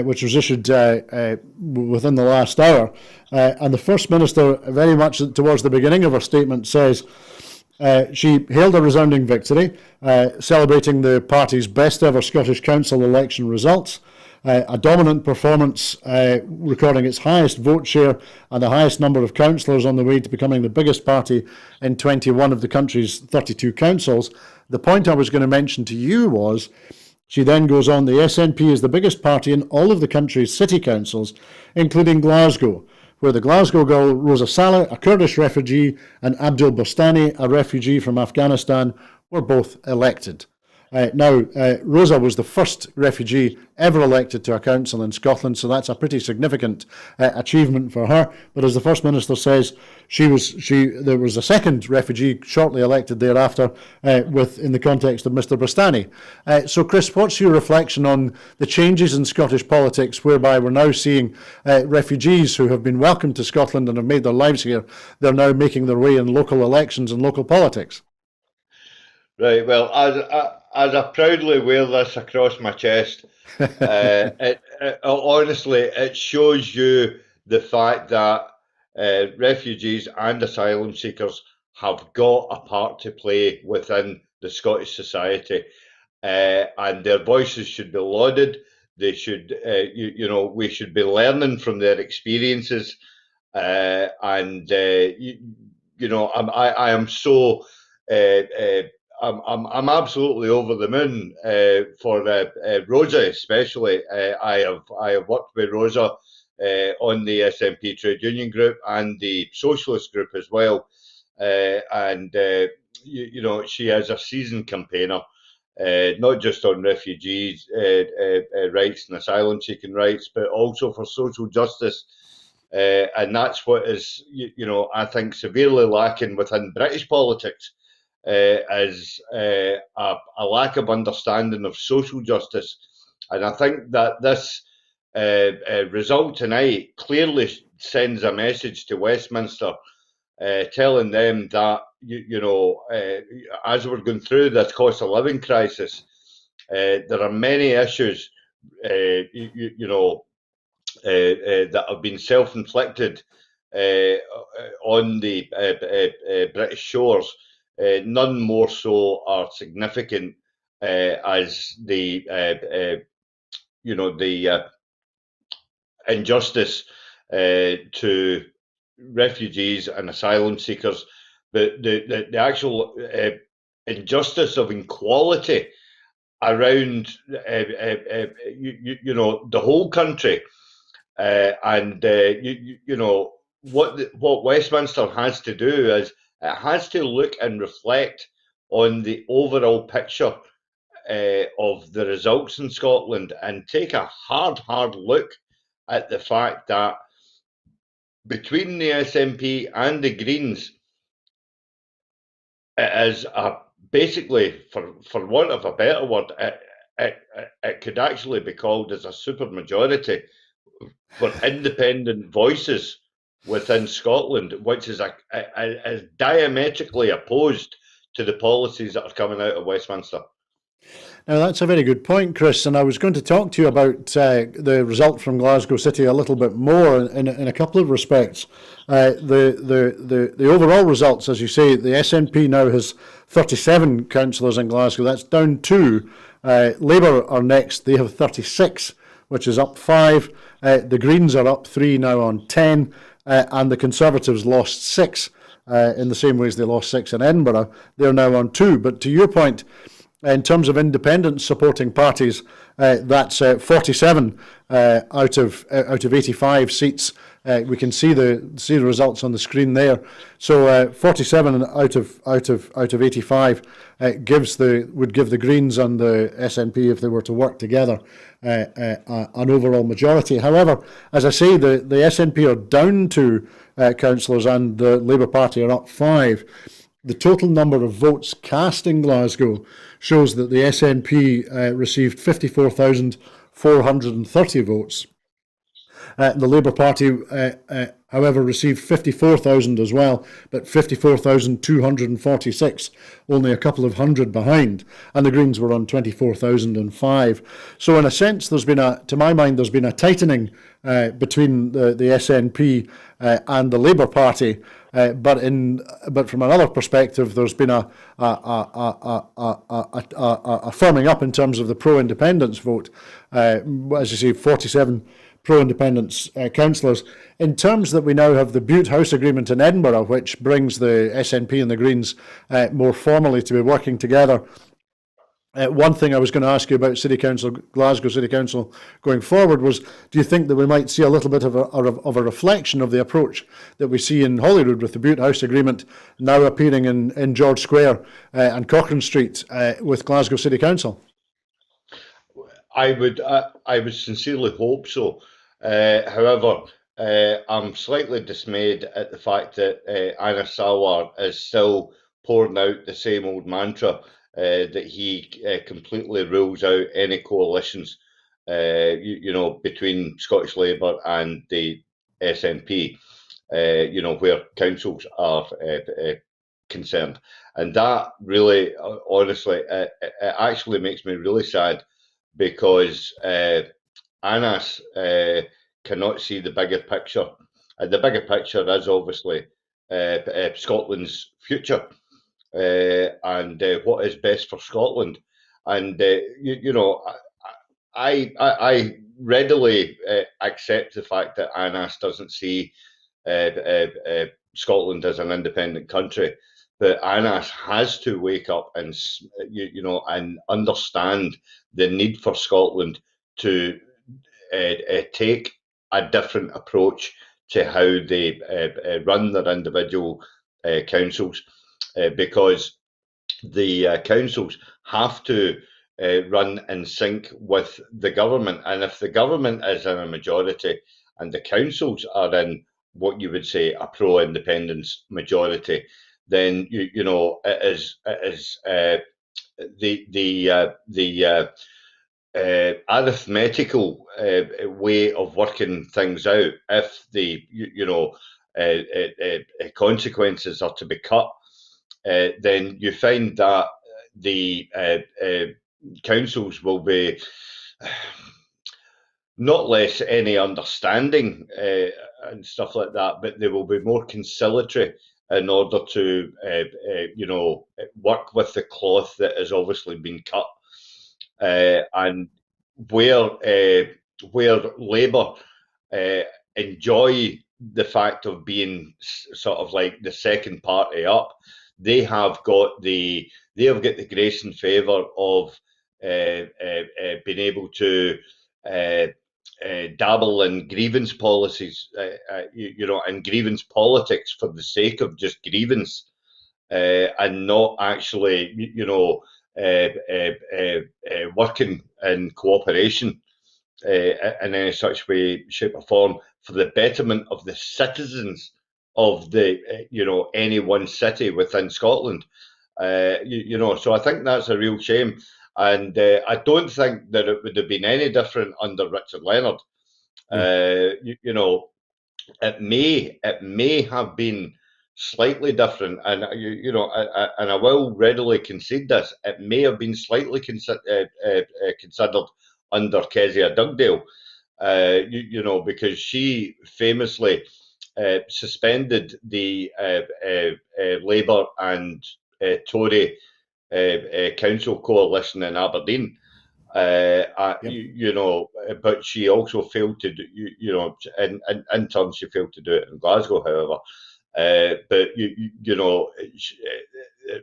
which was issued within the last hour, and the First Minister, very much towards the beginning of her statement, says she hailed a resounding victory, celebrating the party's best ever Scottish Council election results. A dominant performance, recording its highest vote share and the highest number of councillors on the way to becoming the biggest party in 21 of the country's 32 councils. The point I was going to mention to you was, she then goes on, the SNP is the biggest party in all of the country's city councils, including Glasgow, where the Glasgow girl Rosa Saleh, a Kurdish refugee, and Abdul Bustani, a refugee from Afghanistan, were both elected. Rosa was the first refugee ever elected to a council in Scotland, so that's a pretty significant achievement for her. But as the First Minister says, there was a second refugee shortly elected thereafter, in the context of Mr. Bustani. So, Chris, what's your reflection on the changes in Scottish politics, whereby we're now seeing refugees who have been welcomed to Scotland and have made their lives here, they're now making their way in local elections and local politics? Right. Well, as I proudly wear this across my chest, honestly, it shows you the fact that refugees and asylum seekers have got a part to play within the Scottish society, and their voices should be lauded. They should, we should be learning from their experiences, and I am so. I'm absolutely over the moon for Rosa, especially. I have worked with Rosa on the SNP Trade Union Group and the Socialist Group as well, and she is a seasoned campaigner, not just on refugees' rights and asylum seeking rights, but also for social justice. And that's what is, I think, severely lacking within British politics. Is a lack of understanding of social justice. And I think that this result tonight clearly sends a message to Westminster, telling them that, as we're going through this cost of living crisis, there are many issues, that have been self-inflicted on the British shores. None more so are significant as the injustice to refugees and asylum seekers, but the actual injustice of inequality around the whole country, what Westminster has to do is it has to look and reflect on the overall picture of the results in Scotland and take a hard look at the fact that between the SNP and the Greens, it is basically, for want of a better word, it could actually be called as a supermajority for independent voices within Scotland, which is diametrically opposed to the policies that are coming out of Westminster. Now, that's a very good point, Chris, and I was going to talk to you about the result from Glasgow City a little bit more in a couple of respects. The overall results, as you say, the SNP now has 37 councillors in Glasgow. That's down 2. Labour are next. They have 36, which is up 5. The Greens are up 3 now on 10, and the Conservatives lost 6 in the same way as they lost 6 in Edinburgh. They're now on 2. But to your point, in terms of independent supporting parties, that's 47 out of 85 seats. We can see the results on the screen there. So 47 out of 85 would give the Greens and the SNP, if they were to work together, an overall majority. However, as I say, the SNP are down 2 councillors and the Labour Party are up 5. The total number of votes cast in Glasgow shows that the SNP received 54,430 votes. The Labour Party, however, received 54,000 as well, but 54,246, only a couple of hundred behind, and the Greens were on 24,005. So in a sense, to my mind, there's been a tightening between the SNP and the Labour Party. But from another perspective, there's been a firming up in terms of the pro-independence vote. As you see, 47 pro-independence councillors. In terms that we now have the Butte House Agreement in Edinburgh, which brings the SNP and the Greens more formally to be working together. One thing I was going to ask you about Glasgow City Council going forward was, do you think that we might see a little bit of a reflection of the approach that we see in Holyrood with the Butte House Agreement now appearing in George Square and Cochrane Street with Glasgow City Council? I would sincerely hope so. However, I'm slightly dismayed at the fact that Anas Salwar is still pouring out the same old mantra that he completely rules out any coalitions, between Scottish Labour and the SNP, where councils are concerned. And that really, honestly, it actually makes me really sad, because Anas cannot see the bigger picture. And the bigger picture is obviously Scotland's future, and what is best for Scotland. And I readily accept the fact that Anas doesn't see Scotland as an independent country, but Anas has to wake up and and understand the need for Scotland to take a different approach to how they run their individual councils, because the councils have to run in sync with the government. And if the government is in a majority and the councils are in what you would say a pro-independence majority, then it is the arithmetical way of working things out. If the consequences are to be cut, then you find that the councils will be not less any understanding and stuff like that, but they will be more conciliatory in order to work with the cloth that has obviously been cut. And where Labour enjoy the fact of being sort of like the second party up, they have got the grace and favour of being able to dabble in grievance policies, and grievance politics for the sake of just grievance, and not actually, working in cooperation in any such way, shape, or form for the betterment of the citizens of the any one city within Scotland. So I think that's a real shame, and I don't think that it would have been any different under Richard Leonard. It may have been slightly different, and and I will readily concede this. It may have been slightly considered under Kezia Dugdale, because she famously suspended the Labour and Tory council coalition in Aberdeen. But she also failed to do, in turn, she failed to do it in Glasgow, however. But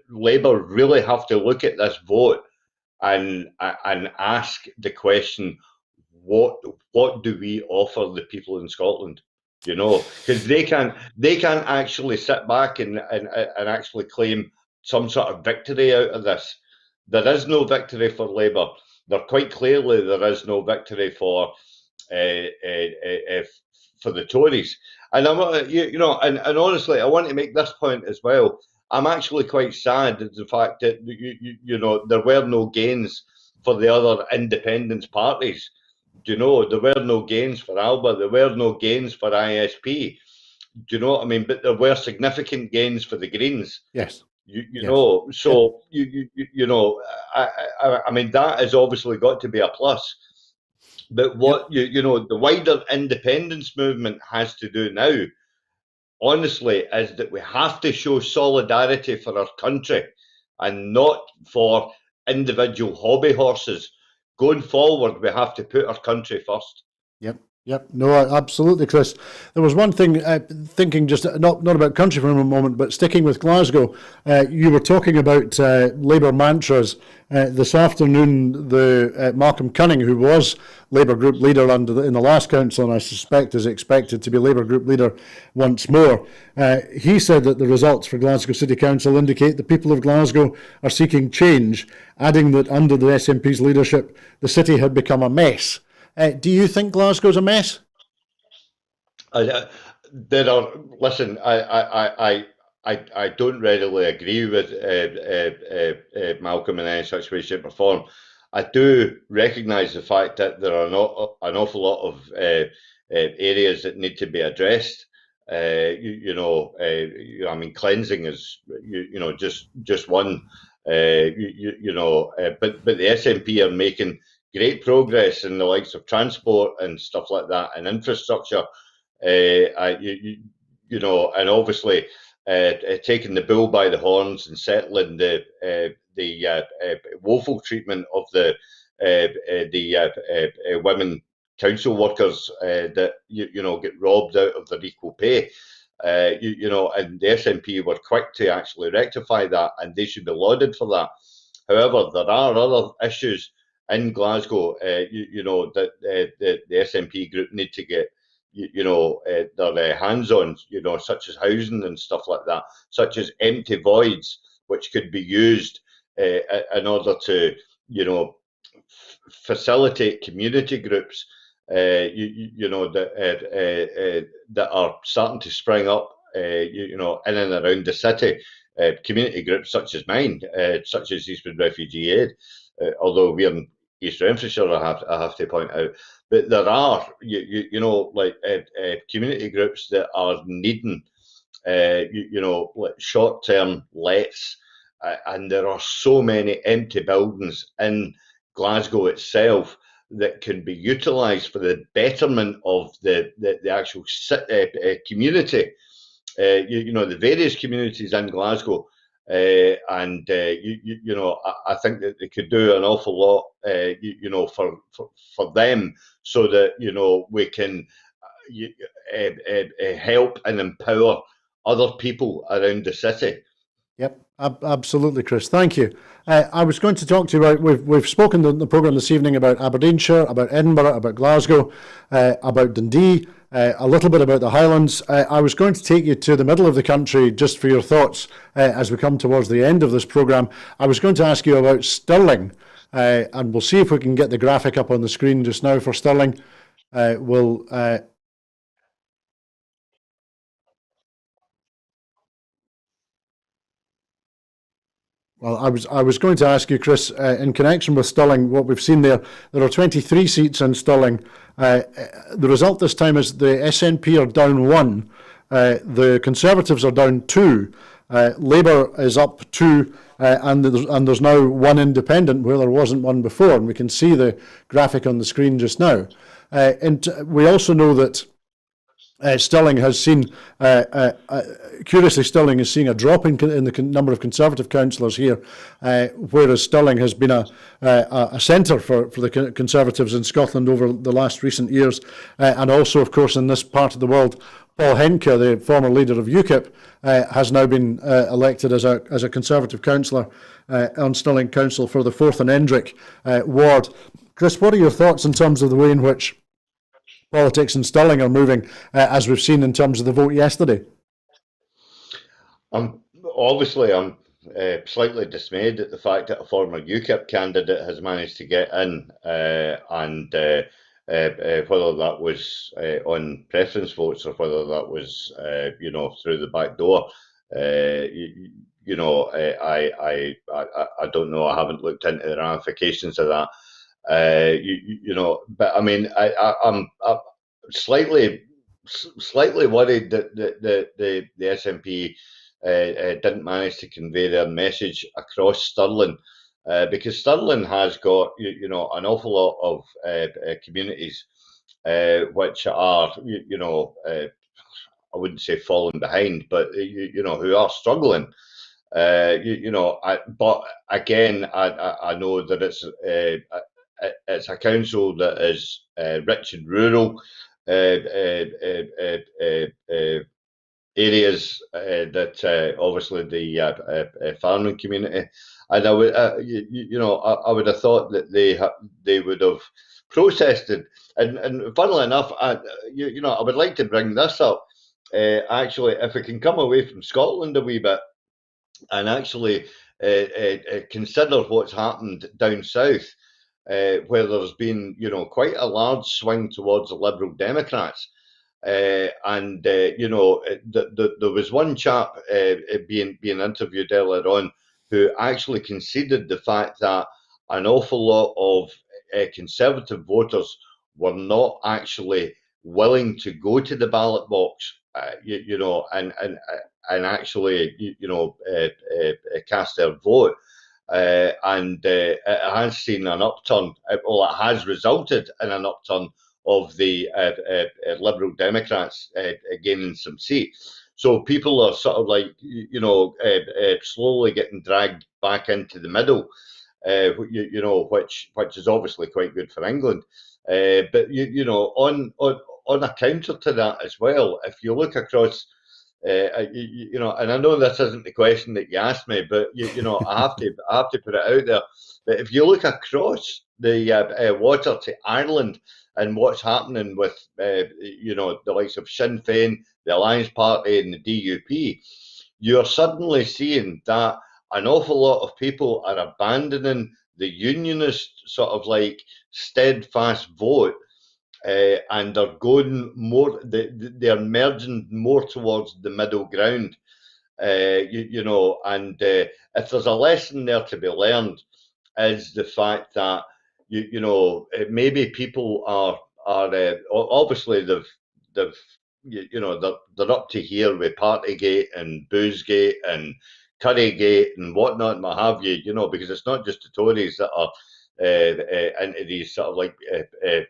Labour really have to look at this vote and ask the question: what do we offer the people in Scotland? Because they can't actually sit back and actually claim some sort of victory out of this. There is no victory for Labour. There quite clearly there is no victory for the Tories. And and honestly, I want to make this point as well. I'm actually quite sad at the fact that there were no gains for the other independence parties. There were no gains for Alba. There were no gains for ISP. Do you know what I mean? But there were significant gains for the Greens. Yes. So I mean, that has obviously got to be a plus. But what the wider independence movement has to do now, honestly, is that we have to show solidarity for our country and not for individual hobby horses. Going forward, we have to put our country first. Yep. No, absolutely, Chris. There was one thing, thinking just not about country for a moment, but sticking with Glasgow. You were talking about Labour mantras. This afternoon, the Malcolm Cunning, who was Labour group leader in the last council, and I suspect is expected to be Labour group leader once more, he said that the results for Glasgow City Council indicate the people of Glasgow are seeking change, adding that under the SNP's leadership, the city had become a mess. Do you think Glasgow's a mess? Listen, I don't readily agree with Malcolm in any such way, shape, or form. I do recognise the fact that there are not an awful lot of areas that need to be addressed I mean, cleansing is just one. But the SNP are making great progress in the likes of transport and stuff like that, and infrastructure. And obviously taking the bull by the horns and settling the woeful treatment of the women council workers that get robbed out of their equal pay. And the SNP were quick to actually rectify that, and they should be lauded for that. However, there are other issues in Glasgow, that the SNP group need to get, their hands on, such as housing and stuff like that, such as empty voids, which could be used in order to, facilitate community groups, that are starting to spring up, in and around the city. Community groups such as mine, such as Eastwood Refugee Aid, although we're in East Renfrewshire, I have to point out. But there are, community groups that are needing, like short-term lets, and there are so many empty buildings in Glasgow itself that can be utilised for the betterment of the actual community. The various communities in Glasgow, and I think that they could do an awful lot, for them, so that we can help and empower other people around the city. Yep, absolutely, Chris. Thank you. I was going to talk to you about, we've spoken in the programme this evening about Aberdeenshire, about Edinburgh, about Glasgow, about Dundee, a little bit about the Highlands. I was going to take you to the middle of the country just for your thoughts as we come towards the end of this programme. I was going to ask you about Stirling, and we'll see if we can get the graphic up on the screen just now for Stirling. Well, I was going to ask you, Chris, in connection with Stirling, what we've seen there are 23 seats in Stirling. The result this time is the SNP are down 1, the Conservatives are down 2, Labour is up 2, and there's now 1 independent where there wasn't one before, and we can see the graphic on the screen just now. And we also know that Stirling has seen, curiously, Stirling is seeing a drop in the number of Conservative councillors here, whereas Stirling has been a centre for the Conservatives in Scotland over the last recent years. And also, of course, in this part of the world, Paul Henke, the former leader of UKIP, has now been elected as a Conservative councillor on Stirling Council for the Forth and Endrick ward. Chris, what are your thoughts in terms of the way in which politics in Stirling are moving, as we've seen in terms of the vote yesterday? I'm slightly dismayed at the fact that a former UKIP candidate has managed to get in, and whether that was on preference votes or whether that was through the back door. I don't know. I haven't looked into the ramifications of that. But I mean, I'm slightly worried that the SNP didn't manage to convey their message across Stirling, because Stirling has got an awful lot of communities which are I wouldn't say falling behind, but who are struggling. But again, I know that it's a council that is rich in rural areas, that obviously the farming community, and I would I would have thought that they would have protested. And funnily enough, I would like to bring this up. Actually, if we can come away from Scotland a wee bit and actually consider what's happened down south, where there's been, quite a large swing towards the Liberal Democrats. And there was one chap being interviewed earlier on who actually conceded the fact that an awful lot of Conservative voters were not actually willing to go to the ballot box, and actually, cast their vote. And it has seen an upturn. Well, it has resulted in an upturn of the Liberal Democrats gaining some seats. So people are sort of like, slowly getting dragged back into the middle, which is obviously quite good for England. But on a counter to that as well, if you look across, and I know this isn't the question that you asked me, but I have to put it out there. But if you look across the water to Ireland and what's happening with the likes of Sinn Féin, the Alliance Party, and the DUP, you're suddenly seeing that an awful lot of people are abandoning the unionist sort of like steadfast vote, and they're going more. They're merging more towards the middle ground. And if there's a lesson there to be learned, is the fact that maybe people are obviously they're up to here with Partygate and Boozegate and Currygate and whatnot and what have you, because it's not just the Tories that are into these sort of like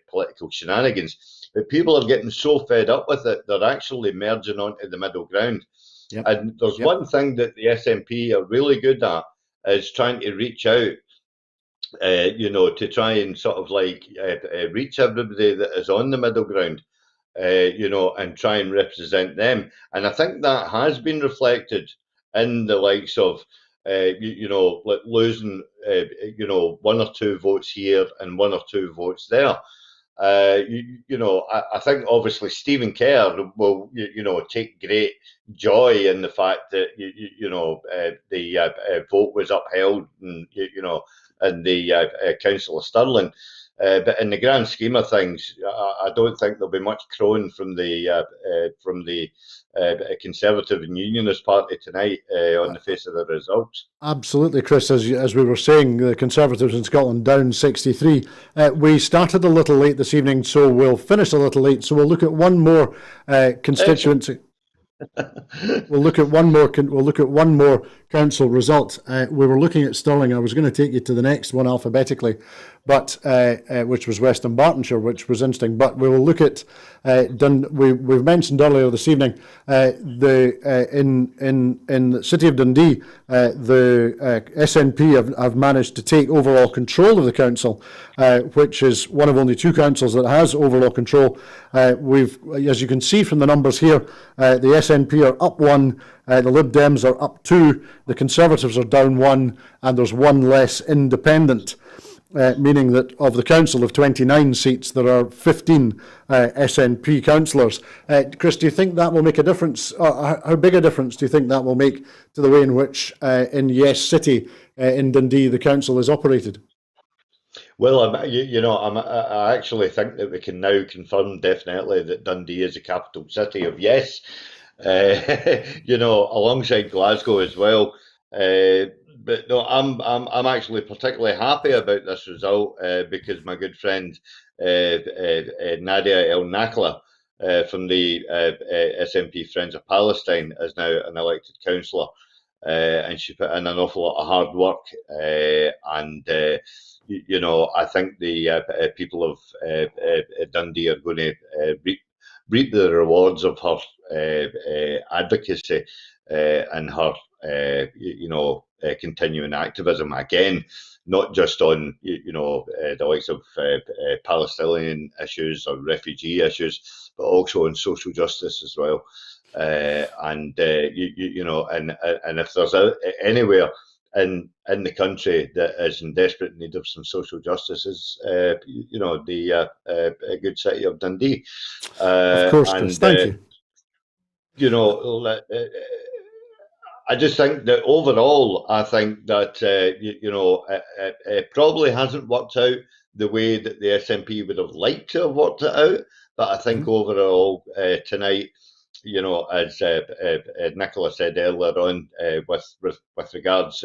political shenanigans, but people are getting so fed up with it, they're actually merging onto the middle ground. Yep. And there's one thing that the SNP are really good at is trying to reach out, to try and sort of like reach everybody that is on the middle ground, and try and represent them. And I think that has been reflected in the likes of, like losing, one or two votes here and one or two votes there. I think obviously Stephen Kerr will, take great joy in the fact that the vote was upheld, and in the Council of Stirling. But in the grand scheme of things, I don't think there'll be much crowing from the Conservative and Unionist Party tonight on the face of the results. Absolutely, Chris. As we were saying, the Conservatives in Scotland down 63. We started a little late this evening, so we'll finish a little late. So we'll look at one more constituency. We'll look at one more council result. We were looking at Stirling. I was going to take you to the next one alphabetically, but which was Western Bartonshire, which was interesting. But we will look at we've mentioned earlier this evening in the city of Dundee, the SNP have managed to take overall control of the council, which is one of only two councils that has overall control. As you can see from the numbers here, the SNP are up 1, the Lib Dems are up 2, the Conservatives are down 1, and there's one less independent. Meaning that of the council of 29 seats, there are 15 SNP councillors. Chris, do you think that will make a difference? How big a difference do you think that will make to the way in which in Yes City in Dundee the council is operated? Well, I actually think that we can now confirm definitely that Dundee is the capital city of Yes, alongside Glasgow as well. But no, I'm actually particularly happy about this result because my good friend Nadia El Nakla from the SNP Friends of Palestine is now an elected councillor, and she put in an awful lot of hard work. And I think the people of Dundee are going to reap the rewards of her advocacy and her continuing activism, again, not just on the likes of Palestinian issues or refugee issues, but also on social justice as well. And if there's anywhere in the country that is in desperate need of some social justice, is the good city of Dundee. Of course, Chris. Thank you. I just think that overall, I think that it probably hasn't worked out the way that the SNP would have liked to have worked it out. But I think overall tonight, as Nicola said earlier on, with regards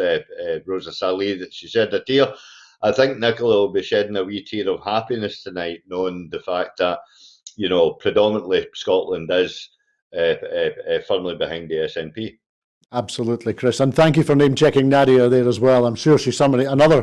Rosa Saleh, that she shed a tear. I think Nicola will be shedding a wee tear of happiness tonight, knowing the fact that predominantly Scotland is firmly behind the SNP. Absolutely, Chris. And thank you for name-checking Nadia there as well. I'm sure she's another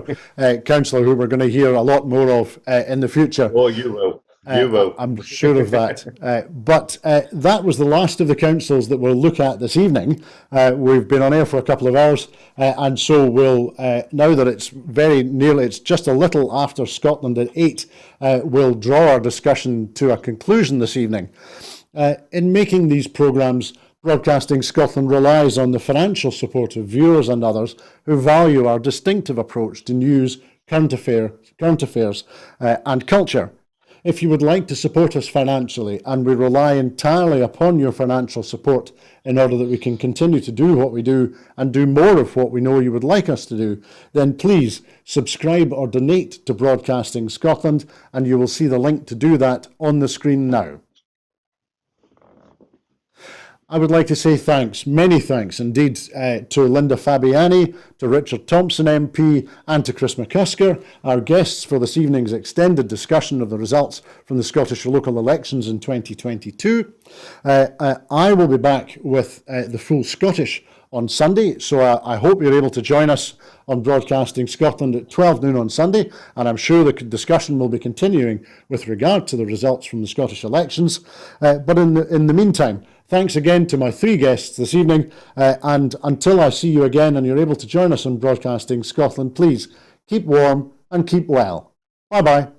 councillor who we're going to hear a lot more of in the future. Oh, you will. You will. I'm sure of that. But that was the last of the councils that we'll look at this evening. We've been on air for a couple of hours, and so we'll, now that it's just a little after Scotland at 8, we'll draw our discussion to a conclusion this evening. In making these programmes, Broadcasting Scotland relies on the financial support of viewers and others who value our distinctive approach to news, current affairs and culture. If you would like to support us financially, and we rely entirely upon your financial support in order that we can continue to do what we do and do more of what we know you would like us to do, then please subscribe or donate to Broadcasting Scotland, and you will see the link to do that on the screen now. I would like to say thanks, many thanks indeed, to Linda Fabiani, to Richard Thompson MP, and to Chris McCusker, our guests for this evening's extended discussion of the results from the Scottish local elections in 2022. I will be back with the Full Scottish on Sunday, so I hope you're able to join us on Broadcasting Scotland at 12 noon on Sunday, and I'm sure the discussion will be continuing with regard to the results from the Scottish elections. But in the meantime, thanks again to my 3 guests this evening, and until I see you again and you're able to join us on Broadcasting Scotland, please keep warm and keep well. Bye-bye.